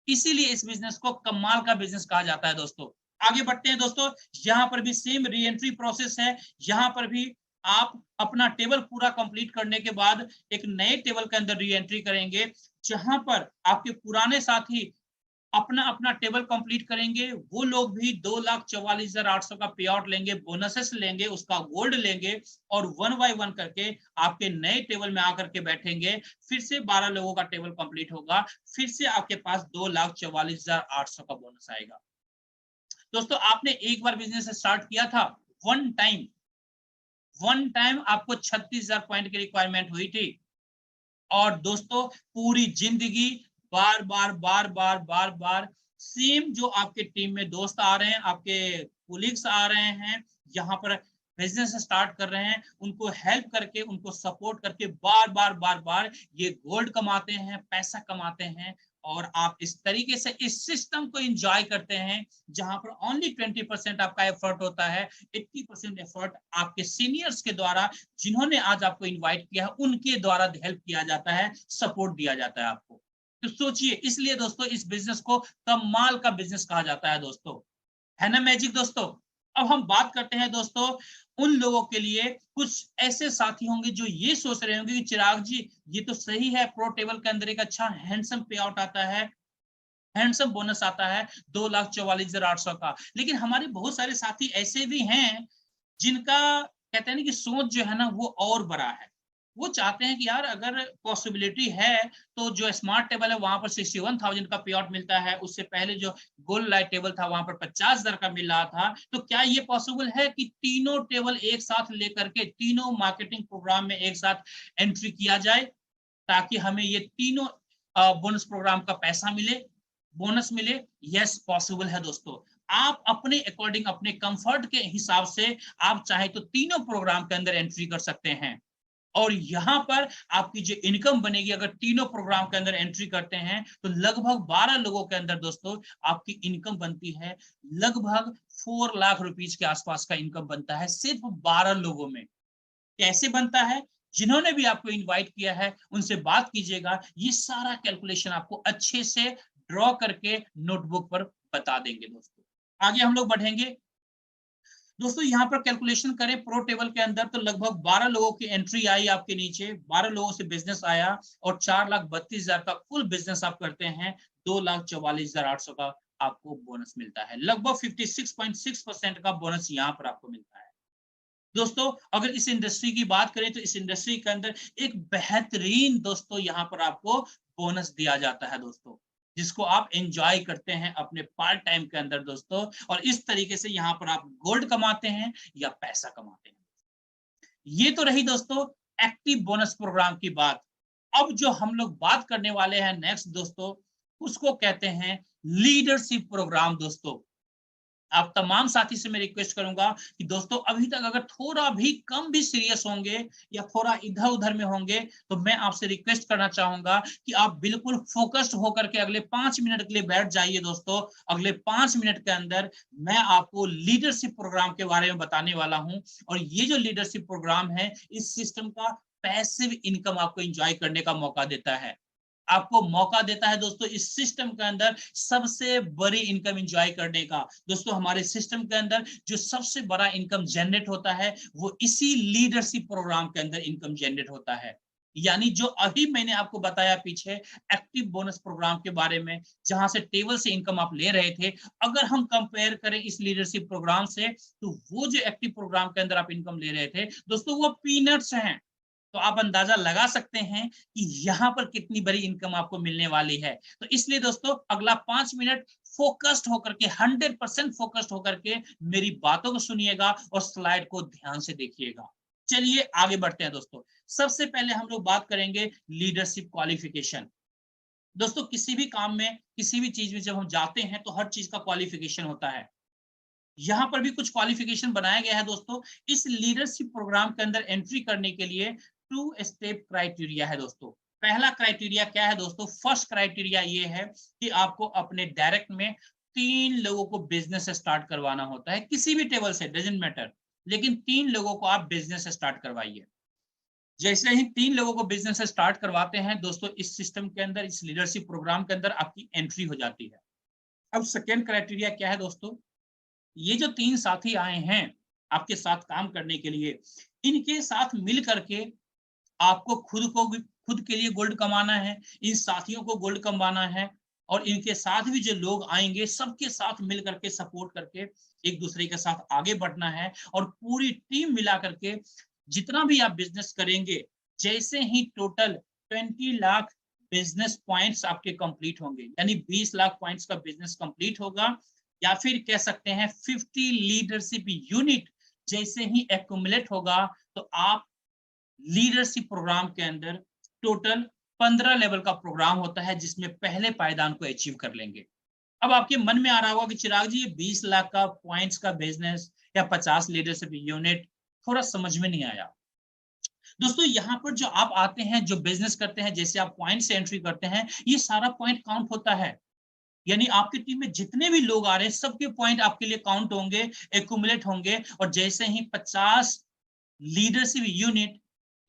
इसीलिए इस बिजनेस को कमाल का बिजनेस कहा जाता है दोस्तों। आगे बढ़ते हैं दोस्तों, यहाँ पर भी सेम री एंट्री प्रोसेस है। यहाँ पर भी आप अपना टेबल पूरा कंप्लीट करने के बाद एक नए टेबल के अंदर री एंट्री करेंगे, जहां पर आपके पुराने साथी अपना अपना टेबल कंप्लीट करेंगे। वो लोग भी 2,44,800 का पे आउट लेंगे, बोनसेस लेंगे, उसका गोल्ड लेंगे और 1 बाय 1 करके आपके नए टेबल में आकर के बैठेंगे। फिर से 12 लोगों का टेबल कंप्लीट होगा, फिर से आपके पास 2,44,800 का बोनस आएगा। दोस्तों आपने एक बार बिजनेस स्टार्ट किया था, वन टाइम आपको 36,000 पॉइंट की रिक्वायरमेंट हुई थी। और दोस्तों पूरी जिंदगी बार बार बार बार बार बार सेम जो आपके टीम में दोस्त आ रहे हैं, आपके कोलिग्स आ रहे हैं, यहाँ पर बिजनेस स्टार्ट कर रहे हैं, उनको हेल्प करके, उनको सपोर्ट करके बार बार बार बार ये गोल्ड कमाते हैं, पैसा कमाते हैं। और आप इस तरीके से इस सिस्टम को एंजॉय करते हैं, जहां पर ओनली 20% आपका एफर्ट होता है, 80% एफर्ट आपके सीनियर्स के द्वारा, जिन्होंने आज आपको इनवाइट किया है, उनके द्वारा हेल्प किया जाता है, सपोर्ट दिया जाता है आपको। तो सोचिए, इसलिए दोस्तों इस बिजनेस को कमाल का बिजनेस कहा जाता है दोस्तों, है ना मैजिक दोस्तों। अब हम बात करते हैं दोस्तों उन लोगों के लिए, कुछ ऐसे साथी होंगे जो ये सोच रहे होंगे कि चिराग जी ये तो सही है, प्रो टेबल के अंदर एक अच्छा हैंडसम पे आउट आता है, हैंडसम बोनस आता है 2,44,800 का। लेकिन हमारे बहुत सारे साथी ऐसे भी हैं जिनका कहते हैं ना कि सोच जो है ना वो और बड़ा है। वो चाहते हैं कि यार अगर पॉसिबिलिटी है तो जो स्मार्ट टेबल है वहां पर 61,000 का पे आउट मिलता है, उससे पहले जो गोल्ड लाइट टेबल था वहां पर 50,000 का मिल रहा था। तो क्या ये पॉसिबल है कि तीनों टेबल एक साथ लेकर के तीनों मार्केटिंग प्रोग्राम में एक साथ एंट्री किया जाए, ताकि हमें ये तीनों बोनस प्रोग्राम का पैसा मिले, बोनस मिले? यस पॉसिबल है दोस्तों। आप अपने अकॉर्डिंग, अपने कंफर्ट के हिसाब से आप चाहे तो तीनों प्रोग्राम के अंदर एंट्री कर सकते हैं। और यहाँ पर आपकी जो इनकम बनेगी, अगर तीनों प्रोग्राम के अंदर एंट्री करते हैं तो लगभग 12 लोगों के अंदर दोस्तों आपकी इनकम बनती है, लगभग 4 लाख रुपीज के आसपास का इनकम बनता है सिर्फ 12 लोगों में। कैसे बनता है? जिन्होंने भी आपको इनवाइट किया है उनसे बात कीजिएगा, ये सारा कैलकुलेशन आपको अच्छे से ड्रॉ करके नोटबुक पर बता देंगे दोस्तों। आगे हम लोग बढ़ेंगे दोस्तों, यहाँ पर कैलकुलेशन करें प्रो टेबल के अंदर तो लगभग 12 लोगों की एंट्री आई आपके नीचे, 12 लोगों से बिजनेस आया और 4,32,000 का फुल बिजनेस आप करते हैं, 2,44,800 का आपको बोनस मिलता है, लगभग 56.6% का बोनस यहाँ पर आपको मिलता है। दोस्तों अगर इस इंडस्ट्री की बात करें तो इस इंडस्ट्री के अंदर एक बेहतरीन दोस्तों यहाँ पर आपको बोनस दिया जाता है दोस्तों, जिसको आप एंजॉय करते हैं अपने पार्ट टाइम के अंदर दोस्तों। और इस तरीके से यहाँ पर आप गोल्ड कमाते हैं या पैसा कमाते हैं। ये तो रही दोस्तों एक्टिव बोनस प्रोग्राम की बात। अब जो हम लोग बात करने वाले हैं नेक्स्ट दोस्तों, उसको कहते हैं लीडरशिप प्रोग्राम दोस्तों। आप तमाम साथी से मैं रिक्वेस्ट करूंगा कि दोस्तों अभी तक अगर थोड़ा भी कम भी सीरियस होंगे या थोड़ा इधर उधर में होंगे तो मैं आपसे रिक्वेस्ट करना चाहूंगा कि आप बिल्कुल फोकस्ड होकर के अगले 5 मिनट के लिए बैठ जाइए दोस्तों। अगले 5 मिनट के अंदर मैं आपको लीडरशिप प्रोग्राम के बारे में बताने वाला हूं। और ये जो लीडरशिप प्रोग्राम है, इस सिस्टम का पैसिव इनकम आपको एंजॉय करने का मौका देता है, आपको मौका देता है दोस्तों इस सिस्टम के अंदर सबसे बड़ी इनकम एंजॉय करने का। दोस्तों हमारे सिस्टम के अंदर जो सबसे बड़ा इनकम जनरेट होता है वो इसी लीडरशिप प्रोग्राम के अंदर इनकम जनरेट होता है। यानी जो अभी मैंने आपको बताया पीछे एक्टिव बोनस प्रोग्राम के बारे में, जहां से टेबल से इनकम आप ले रहे थे, अगर हम कंपेयर करें इस लीडरशिप प्रोग्राम से, तो वो जो एक्टिव प्रोग्राम के अंदर आप इनकम ले रहे थे दोस्तों, वो पीनट्स हैं। तो आप अंदाजा लगा सकते हैं कि यहाँ पर कितनी बड़ी इनकम आपको मिलने वाली है। तो इसलिए दोस्तों अगला 5 मिनट फोकस्ड होकर के, 100% फोकस्ड होकर के मेरी बातों को सुनिएगा और स्लाइड को ध्यान से देखिएगा। चलिए आगे बढ़ते हैं दोस्तों। सबसे पहले हम लोग बात करेंगे लीडरशिप क्वालिफिकेशन। दोस्तों किसी भी काम में, किसी भी चीज में जब हम जाते हैं तो हर चीज का क्वालिफिकेशन होता है। यहाँ पर भी कुछ क्वालिफिकेशन बनाया गया है दोस्तों। इस लीडरशिप प्रोग्राम के अंदर एंट्री करने के लिए 2 स्टेप क्राइटेरिया है दोस्तों। पहला क्राइटेरिया क्या है दोस्तों? फर्स्ट क्राइटेरिया ये है कि आपको अपने डायरेक्ट में 3 लोगों को बिजनेस स्टार्ट करवाना होता है, किसी भी टेबल से, डजेंट मैटर, लेकिन 3 लोगों को आप बिजनेस स्टार्ट करवाइए। जैसे ही 3 लोगों को बिजनेस स्टार्ट करवाते हैं दोस्तों, इस सिस्टम के अंदर, इस लीडरशिप प्रोग्राम के अंदर आपकी एंट्री हो जाती है। अब सेकेंड क्राइटेरिया क्या है दोस्तों? ये जो 3 साथी आए हैं आपके साथ काम करने के लिए, इनके साथ मिल करके आपको खुद के लिए गोल्ड कमाना है, इन साथियों को गोल्ड कमाना है, और इनके साथ भी जो लोग आएंगे सबके साथ मिल करके, सपोर्ट करके एक दूसरे के साथ आगे बढ़ना है। और पूरी टीम मिला करके जितना भी आप बिजनेस करेंगे, जैसे ही टोटल 20 लाख बिजनेस पॉइंट्स आपके कंप्लीट होंगे, यानी 20 लाख पॉइंट्स का बिजनेस कंप्लीट होगा, या फिर कह सकते हैं 50 लीडरशिप यूनिट जैसे ही एक्यूमुलेट होगा, तो आप लीडरशिप प्रोग्राम के अंदर टोटल 15 लेवल का प्रोग्राम होता है, जिसमें पहले पायदान को अचीव कर लेंगे। अब आपके मन में आ रहा होगा कि चिराग जी, ये 20 लाख का पॉइंट्स का बिजनेस या 50 लीडरशिप यूनिट थोड़ा समझ में नहीं आया। दोस्तों यहाँ पर जो आप आते हैं, जो बिजनेस करते हैं, जैसे आप पॉइंट से एंट्री करते हैं, ये सारा पॉइंट काउंट होता है। यानी आपकी टीम में जितने भी लोग आ रहे हैं, सबके पॉइंट आपके लिए काउंट होंगे, एक्यूमुलेट होंगे, और जैसे ही 50 leadership unit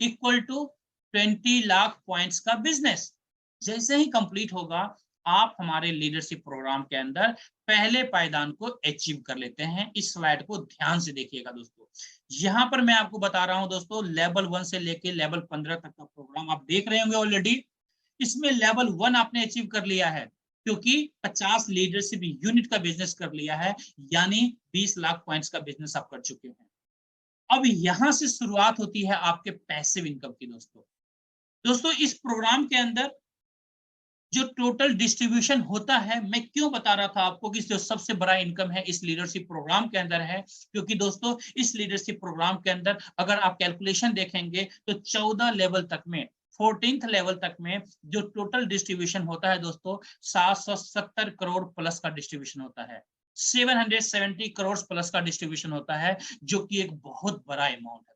equal to 20 lakh points का बिजनेस जैसे ही कंप्लीट होगा, आप हमारे लीडरशिप प्रोग्राम के अंदर पहले पायदान को अचीव कर लेते हैं। इस स्लाइड को ध्यान से देखिएगा दोस्तों। यहां पर मैं आपको बता रहा हूं दोस्तों, लेवल 1 से लेके लेवल 15 तक का प्रोग्राम आप देख रहे होंगे ऑलरेडी। इसमें लेवल 1 आपने अचीव कर लिया है, क्योंकि 50 लीडरशिप यूनिट का बिजनेस कर लिया है, यानी 20 लाख पॉइंट्स का बिजनेस आप कर चुके हैं। अब यहां से शुरुआत होती है आपके पैसिव इनकम की दोस्तों। दोस्तों इस प्रोग्राम के अंदर जो टोटल डिस्ट्रीब्यूशन होता है, मैं क्यों बता रहा था आपको कि जो सबसे बड़ा इनकम है इस लीडरशिप प्रोग्राम के अंदर है, क्योंकि दोस्तों इस लीडरशिप प्रोग्राम के अंदर अगर आप कैलकुलेशन देखेंगे तो 14 लेवल तक में, 14th लेवल तक में जो टोटल डिस्ट्रीब्यूशन होता है दोस्तों, 770 करोड़ प्लस का डिस्ट्रीब्यूशन होता है, 770 करोड़ प्लस का डिस्ट्रीब्यूशन होता है, जो कि एक बहुत बड़ा अमाउंट है।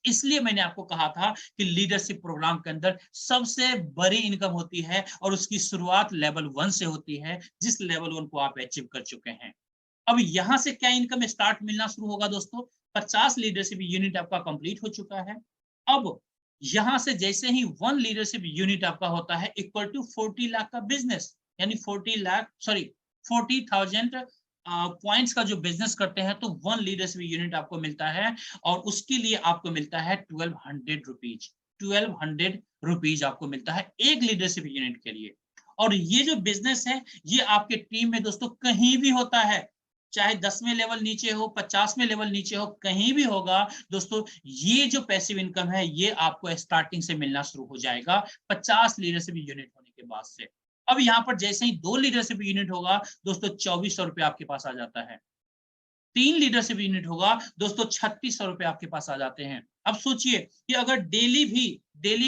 इसलिए मैंने आपको कहा था कि लीडरशिप प्रोग्राम के अंदर सबसे बड़ी इनकम होती है, और उसकी शुरुआत लेवल 1 से होती है, जिस लेवल 1 को आप अचीव कर चुके हैं। अब यहां से क्या इनकम स्टार्ट मिलना शुरू होगा दोस्तों? 50 लीडरशिप यूनिट आपका कंप्लीट हो चुका है। अब यहां से जैसे ही 1 लीडरशिप यूनिट आपका होता है इक्वल टू 40 लाख का बिजनेस, यानी 40,000 पॉइंट्स का जो बिजनेस करते हैं, तो 1 लीडरशिप यूनिट आपको मिलता है, और उसके लिए आपको मिलता है 1200 रुपीज। 1200 रुपीज आपको मिलता है एक लीडरशिप यूनिट के लिए। और ये जो बिजनेस है, ये आपके टीम में दोस्तों कहीं भी होता है, चाहे 10वें लेवल नीचे हो, 50वें लेवल नीचे हो, कहीं भी होगा दोस्तों, ये जो पैसिव इनकम है, ये आपको स्टार्टिंग से मिलना शुरू हो जाएगा 50 लीडरशिप यूनिट होने के बाद से। अब यहाँ पर जैसे ही 2 लीडरशिप यूनिट होगा दोस्तों, 2400 रुपये आपके पास आ जाता है। 3 लीडरशिप यूनिट होगा दोस्तों, 3600 रुपये आपके पास आ जाते हैं। अब सोचिए कि अगर डेली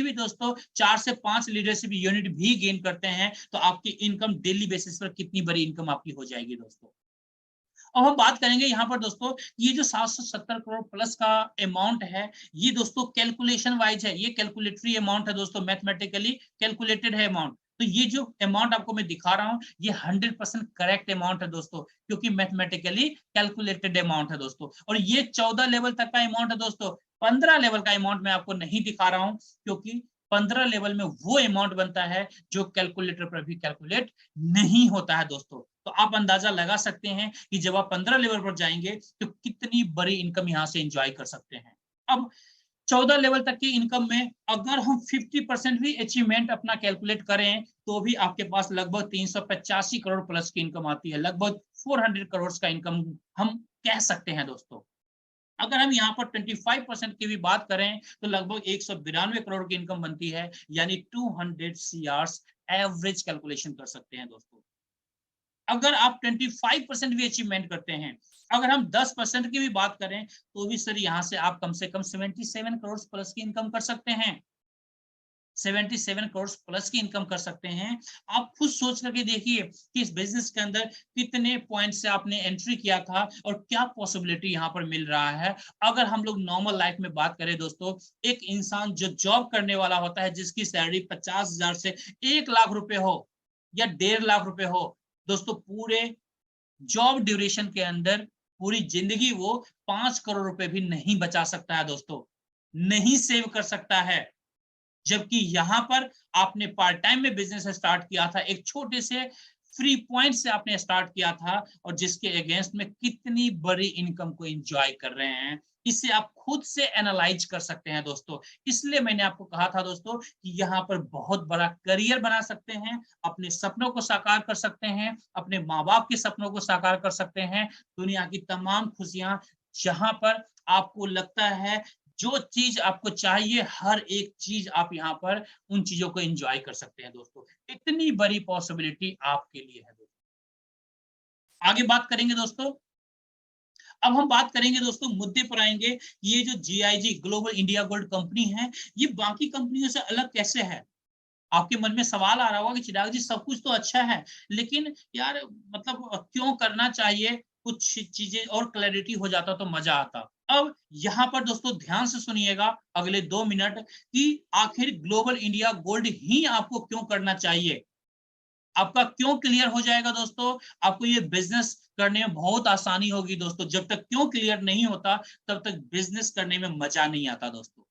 भी दोस्तों 4 से 5 लीडरशिप यूनिट भी गेन करते हैं, तो आपकी इनकम डेली बेसिस पर कितनी बड़ी इनकम आपकी हो जाएगी दोस्तों। अब हम बात करेंगे यहाँ पर दोस्तों, ये जो 770 करोड़ प्लस का अमाउंट है, ये दोस्तों कैलकुलेशन वाइज है, ये कैलकुलेटरी अमाउंट है दोस्तों, मैथमेटिकली कैलकुलेटेड है अमाउंट। तो ये जो अमाउंट आपको मैं दिखा रहा हूँ, ये 100% करेक्ट अमाउंट है दोस्तों, क्योंकि मैथमेटिकली कैलकुलेटेड अमाउंट है दोस्तों। और ये 14 लेवल तक का अमाउंट है दोस्तों। 15 लेवल का अमाउंट मैं आपको नहीं दिखा रहा हूँ, क्योंकि 15 लेवल में वो अमाउंट बनता है जो कैलकुलेटर पर भी कैलकुलेट नहीं होता है दोस्तों। तो आप अंदाजा लगा सकते हैं कि जब आप 15 लेवल पर जाएंगे, तो कितनी बड़ी इनकम यहाँ से एंजॉय कर सकते हैं। अब 14 लेवल तक की इनकम में अगर हम 50% भी अचीवमेंट अपना कैलकुलेट करें तो भी आपके पास लगभग 385 करोड़ प्लस की इनकम आती है, लगभग 400 करोड़ का इनकम हम कह सकते हैं दोस्तों। अगर हम यहाँ पर 25% की भी बात करें तो लगभग 192 करोड़ की इनकम बनती है, यानी 200 सीआर एवरेज कैलकुलेशन कर सकते हैं दोस्तों। अगर आप 25% भी अचीवमेंट करते हैं, अगर हम 10% की भी बात करें तो भी सर यहाँ से आप कम से कम 77 करोड़ प्लस की इनकम कर सकते हैं, 77 करोड़ प्लस की इनकम कर सकते हैं। आप खुद सोच करके देखिए कि इस बिजनेस के अंदर कितने पॉइंट से आपने एंट्री किया था और क्या पॉसिबिलिटी यहाँ पर मिल रहा है। अगर हम लोग नॉर्मल लाइफ में बात करें दोस्तों, एक इंसान जो जॉब करने वाला होता है जिसकी सैलरी 50,000 से 1 लाख रुपए हो या 1.5 लाख रुपए हो दोस्तों, पूरे जॉब ड्यूरेशन के अंदर पूरी जिंदगी वो 5 करोड़ रुपए भी नहीं बचा सकता है दोस्तों, नहीं सेव कर सकता है। जबकि यहाँ पर आपने पार्ट टाइम में बिजनेस स्टार्ट किया था, एक छोटे से फ्री पॉइंट से आपने स्टार्ट किया था और जिसके अगेंस्ट में कितनी बड़ी इनकम को एंजॉय कर रहे हैं, इसे आप खुद से एनालाइज कर सकते हैं दोस्तों। इसलिए मैंने आपको कहा था दोस्तों कि यहाँ पर बहुत बड़ा करियर बना सकते हैं, अपने सपनों को साकार कर सकते हैं, अपने माँ बाप के सपनों को साकार कर सकते हैं। दुनिया की तमाम खुशियां जहां पर आपको लगता है जो चीज आपको चाहिए, हर एक चीज आप यहाँ पर उन चीजों को एंजॉय कर सकते हैं दोस्तों। इतनी बड़ी पॉसिबिलिटी आपके लिए है दोस्तों। आगे बात करेंगे दोस्तों। अब हम बात करेंगे दोस्तों, मुद्दे पर आएंगे। ये जो GIG global India gold company है, ये बाकी कंपनियों से अलग कैसे है। आपके मन में सवाल आ रहा होगा कि चिराग जी सब कुछ तो अच्छा है, लेकिन यार मतलब क्यों करना चाहिए, कुछ चीजें और क्लैरिटी हो जाता तो मजा आता। अब यहाँ पर दोस्तों ध्यान से सुनिएगा अगले 2 मिनट कि आखिर ग्लोबल इंडिया गोल्ड ही आपको क्यों करना चाहिए। आपका क्यों क्लियर हो जाएगा दोस्तों, आपको ये बिजनेस करने में बहुत आसानी होगी दोस्तों। जब तक क्यों क्लियर नहीं होता तब तक बिजनेस करने में मजा नहीं आता दोस्तों।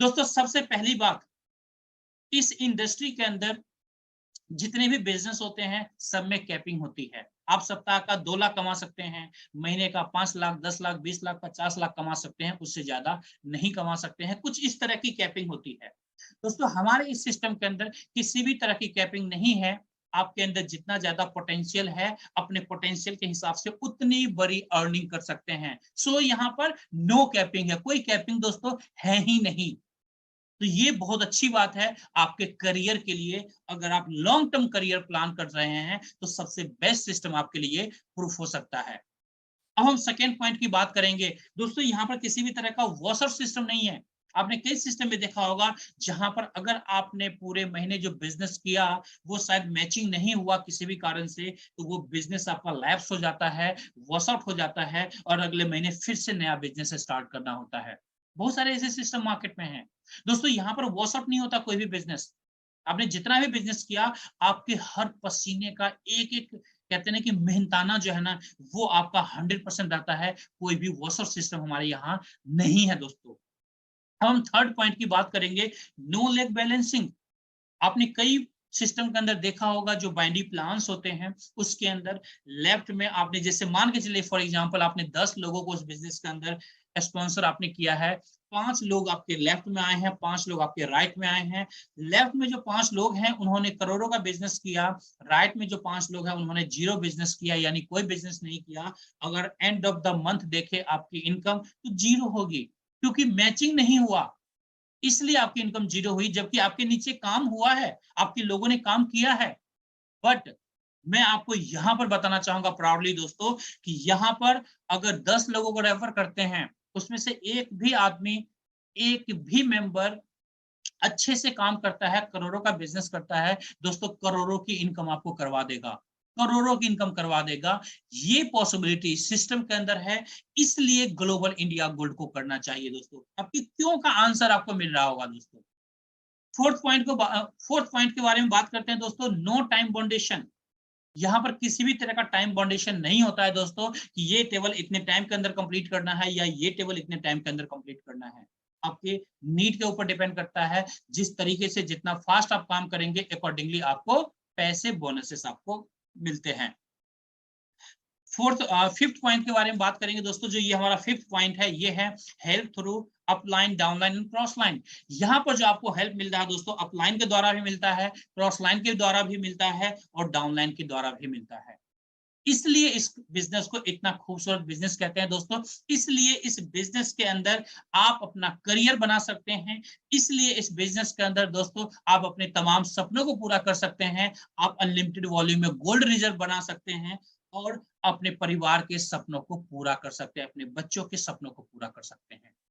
दोस्तों सबसे पहली बात, इस इंडस्ट्री के अंदर जितने भी बिजनेस होते हैं सब में कैपिंग होती है। आप सप्ताह का 2 लाख कमा सकते हैं, महीने का 5 लाख, 10 लाख, 20 लाख, 50 लाख कमा सकते हैं, उससे ज्यादा नहीं कमा सकते हैं। कुछ इस तरह की कैपिंग होती है दोस्तों। हमारे इस सिस्टम के अंदर किसी भी तरह की कैपिंग नहीं है। आपके अंदर जितना ज्यादा पोटेंशियल है, अपने पोटेंशियल के हिसाब से उतनी बड़ी अर्निंग कर सकते हैं। सो यहाँ पर नो कैपिंग है, कोई कैपिंग दोस्तों है ही नहीं। तो ये बहुत अच्छी बात है आपके करियर के लिए। अगर आप लॉन्ग टर्म करियर प्लान कर रहे हैं तो सबसे बेस्ट सिस्टम आपके लिए प्रूफ हो सकता है। अब हम सेकेंड पॉइंट की बात करेंगे दोस्तों। यहाँ पर किसी भी तरह का वॉशर सिस्टम नहीं है। आपने कई सिस्टम में देखा होगा जहां पर अगर आपने पूरे महीने जो बिजनेस किया वो शायद मैचिंग नहीं हुआ किसी भी कारण से, तो वो बिजनेस आपका लैप्स हो जाता है, वॉश आउट हो जाता है और अगले महीने फिर से नया बिजनेस स्टार्ट करना होता है। बहुत सारे ऐसे सिस्टम मार्केट में हैं दोस्तों। यहाँ पर वॉश आउट नहीं होता कोई भी बिजनेस। आपने जितना भी बिजनेस किया, आपके हर पसीने का एक एक कहते हैं कि मेहनताना जो है ना, वो आपका 100% रहता है। कोई भी वॉशर सिस्टम हमारे यहाँ नहीं है दोस्तों। हम थर्ड पॉइंट की बात करेंगे, नो लेग बैलेंसिंग। आपने कई सिस्टम के अंदर देखा होगा जो बाइंडी प्लान्स होते हैं, उसके अंदर लेफ्ट में आपने जैसे मान के चलिए फॉर एग्जांपल आपने 10 लोगों को उस बिजनेस के अंदर स्पॉन्सर आपने किया है। 5 लोग आपके लेफ्ट में आए हैं, 5 लोग आपके राइट में आए हैं। लेफ्ट में जो 5 लोग हैं उन्होंने करोड़ों का बिजनेस किया, राइट में जो 5 लोग हैं उन्होंने 0 बिजनेस किया, यानी कोई बिजनेस नहीं किया। अगर एंड ऑफ द मंथ देखे आपकी इनकम तो 0 होगी, क्योंकि मैचिंग नहीं हुआ, इसलिए आपकी इनकम 0 हुई। जबकि आपके नीचे काम हुआ है, आपके लोगों ने काम किया है। बट मैं आपको यहां पर बताना चाहूंगा प्राउडली दोस्तों कि यहां पर अगर 10 लोगों को रेफर करते हैं, उसमें से एक भी आदमी, एक भी मेंबर अच्छे से काम करता है, करोड़ों का बिजनेस करता है दोस्तों, करोड़ों की इनकम आपको करवा देगा, करोड़ों की इनकम करवा देगा। ये पॉसिबिलिटी सिस्टम के अंदर है, इसलिए ग्लोबल इंडिया गोल्ड को करना चाहिए दोस्तों। आपकी क्यों का आंसर आपको मिल रहा होगा दोस्तों। फोर्थ पॉइंट के बारे में बात करते हैं दोस्तों, नो टाइम बाउंडेशन। यहाँ पर किसी भी तरह का टाइम बाउंडेशन नहीं होता है दोस्तों कि ये टेबल इतने टाइम के अंदर कंप्लीट करना है या ये टेबल इतने टाइम के अंदर कंप्लीट करना है। आपके नीड के ऊपर डिपेंड करता है। जिस तरीके से जितना फास्ट आप काम करेंगे अकॉर्डिंगली आपको पैसे बोनसेस आपको मिलते हैं। फिफ्थ पॉइंट के बारे में बात करेंगे दोस्तों। जो ये हमारा फिफ्थ पॉइंट है, ये है help through upline, downline and cross line. यहाँ पर जो आपको हेल्प मिल रहा है दोस्तों, अपलाइन के द्वारा भी मिलता है, क्रॉस लाइन के द्वारा भी मिलता है और डाउनलाइन के द्वारा भी मिलता है। इसलिए इस बिजनेस को इतना खूबसूरत बिजनेस कहते हैं दोस्तों। इसलिए इस बिजनेस के अंदर आप अपना करियर बना सकते हैं। इसलिए इस बिजनेस के अंदर दोस्तों आप अपने तमाम सपनों को पूरा कर सकते हैं। आप अनलिमिटेड वॉल्यूम में गोल्ड रिजर्व बना सकते हैं और अपने परिवार के सपनों को पूरा कर सकते हैं, अपने बच्चों के सपनों को पूरा कर सकते हैं।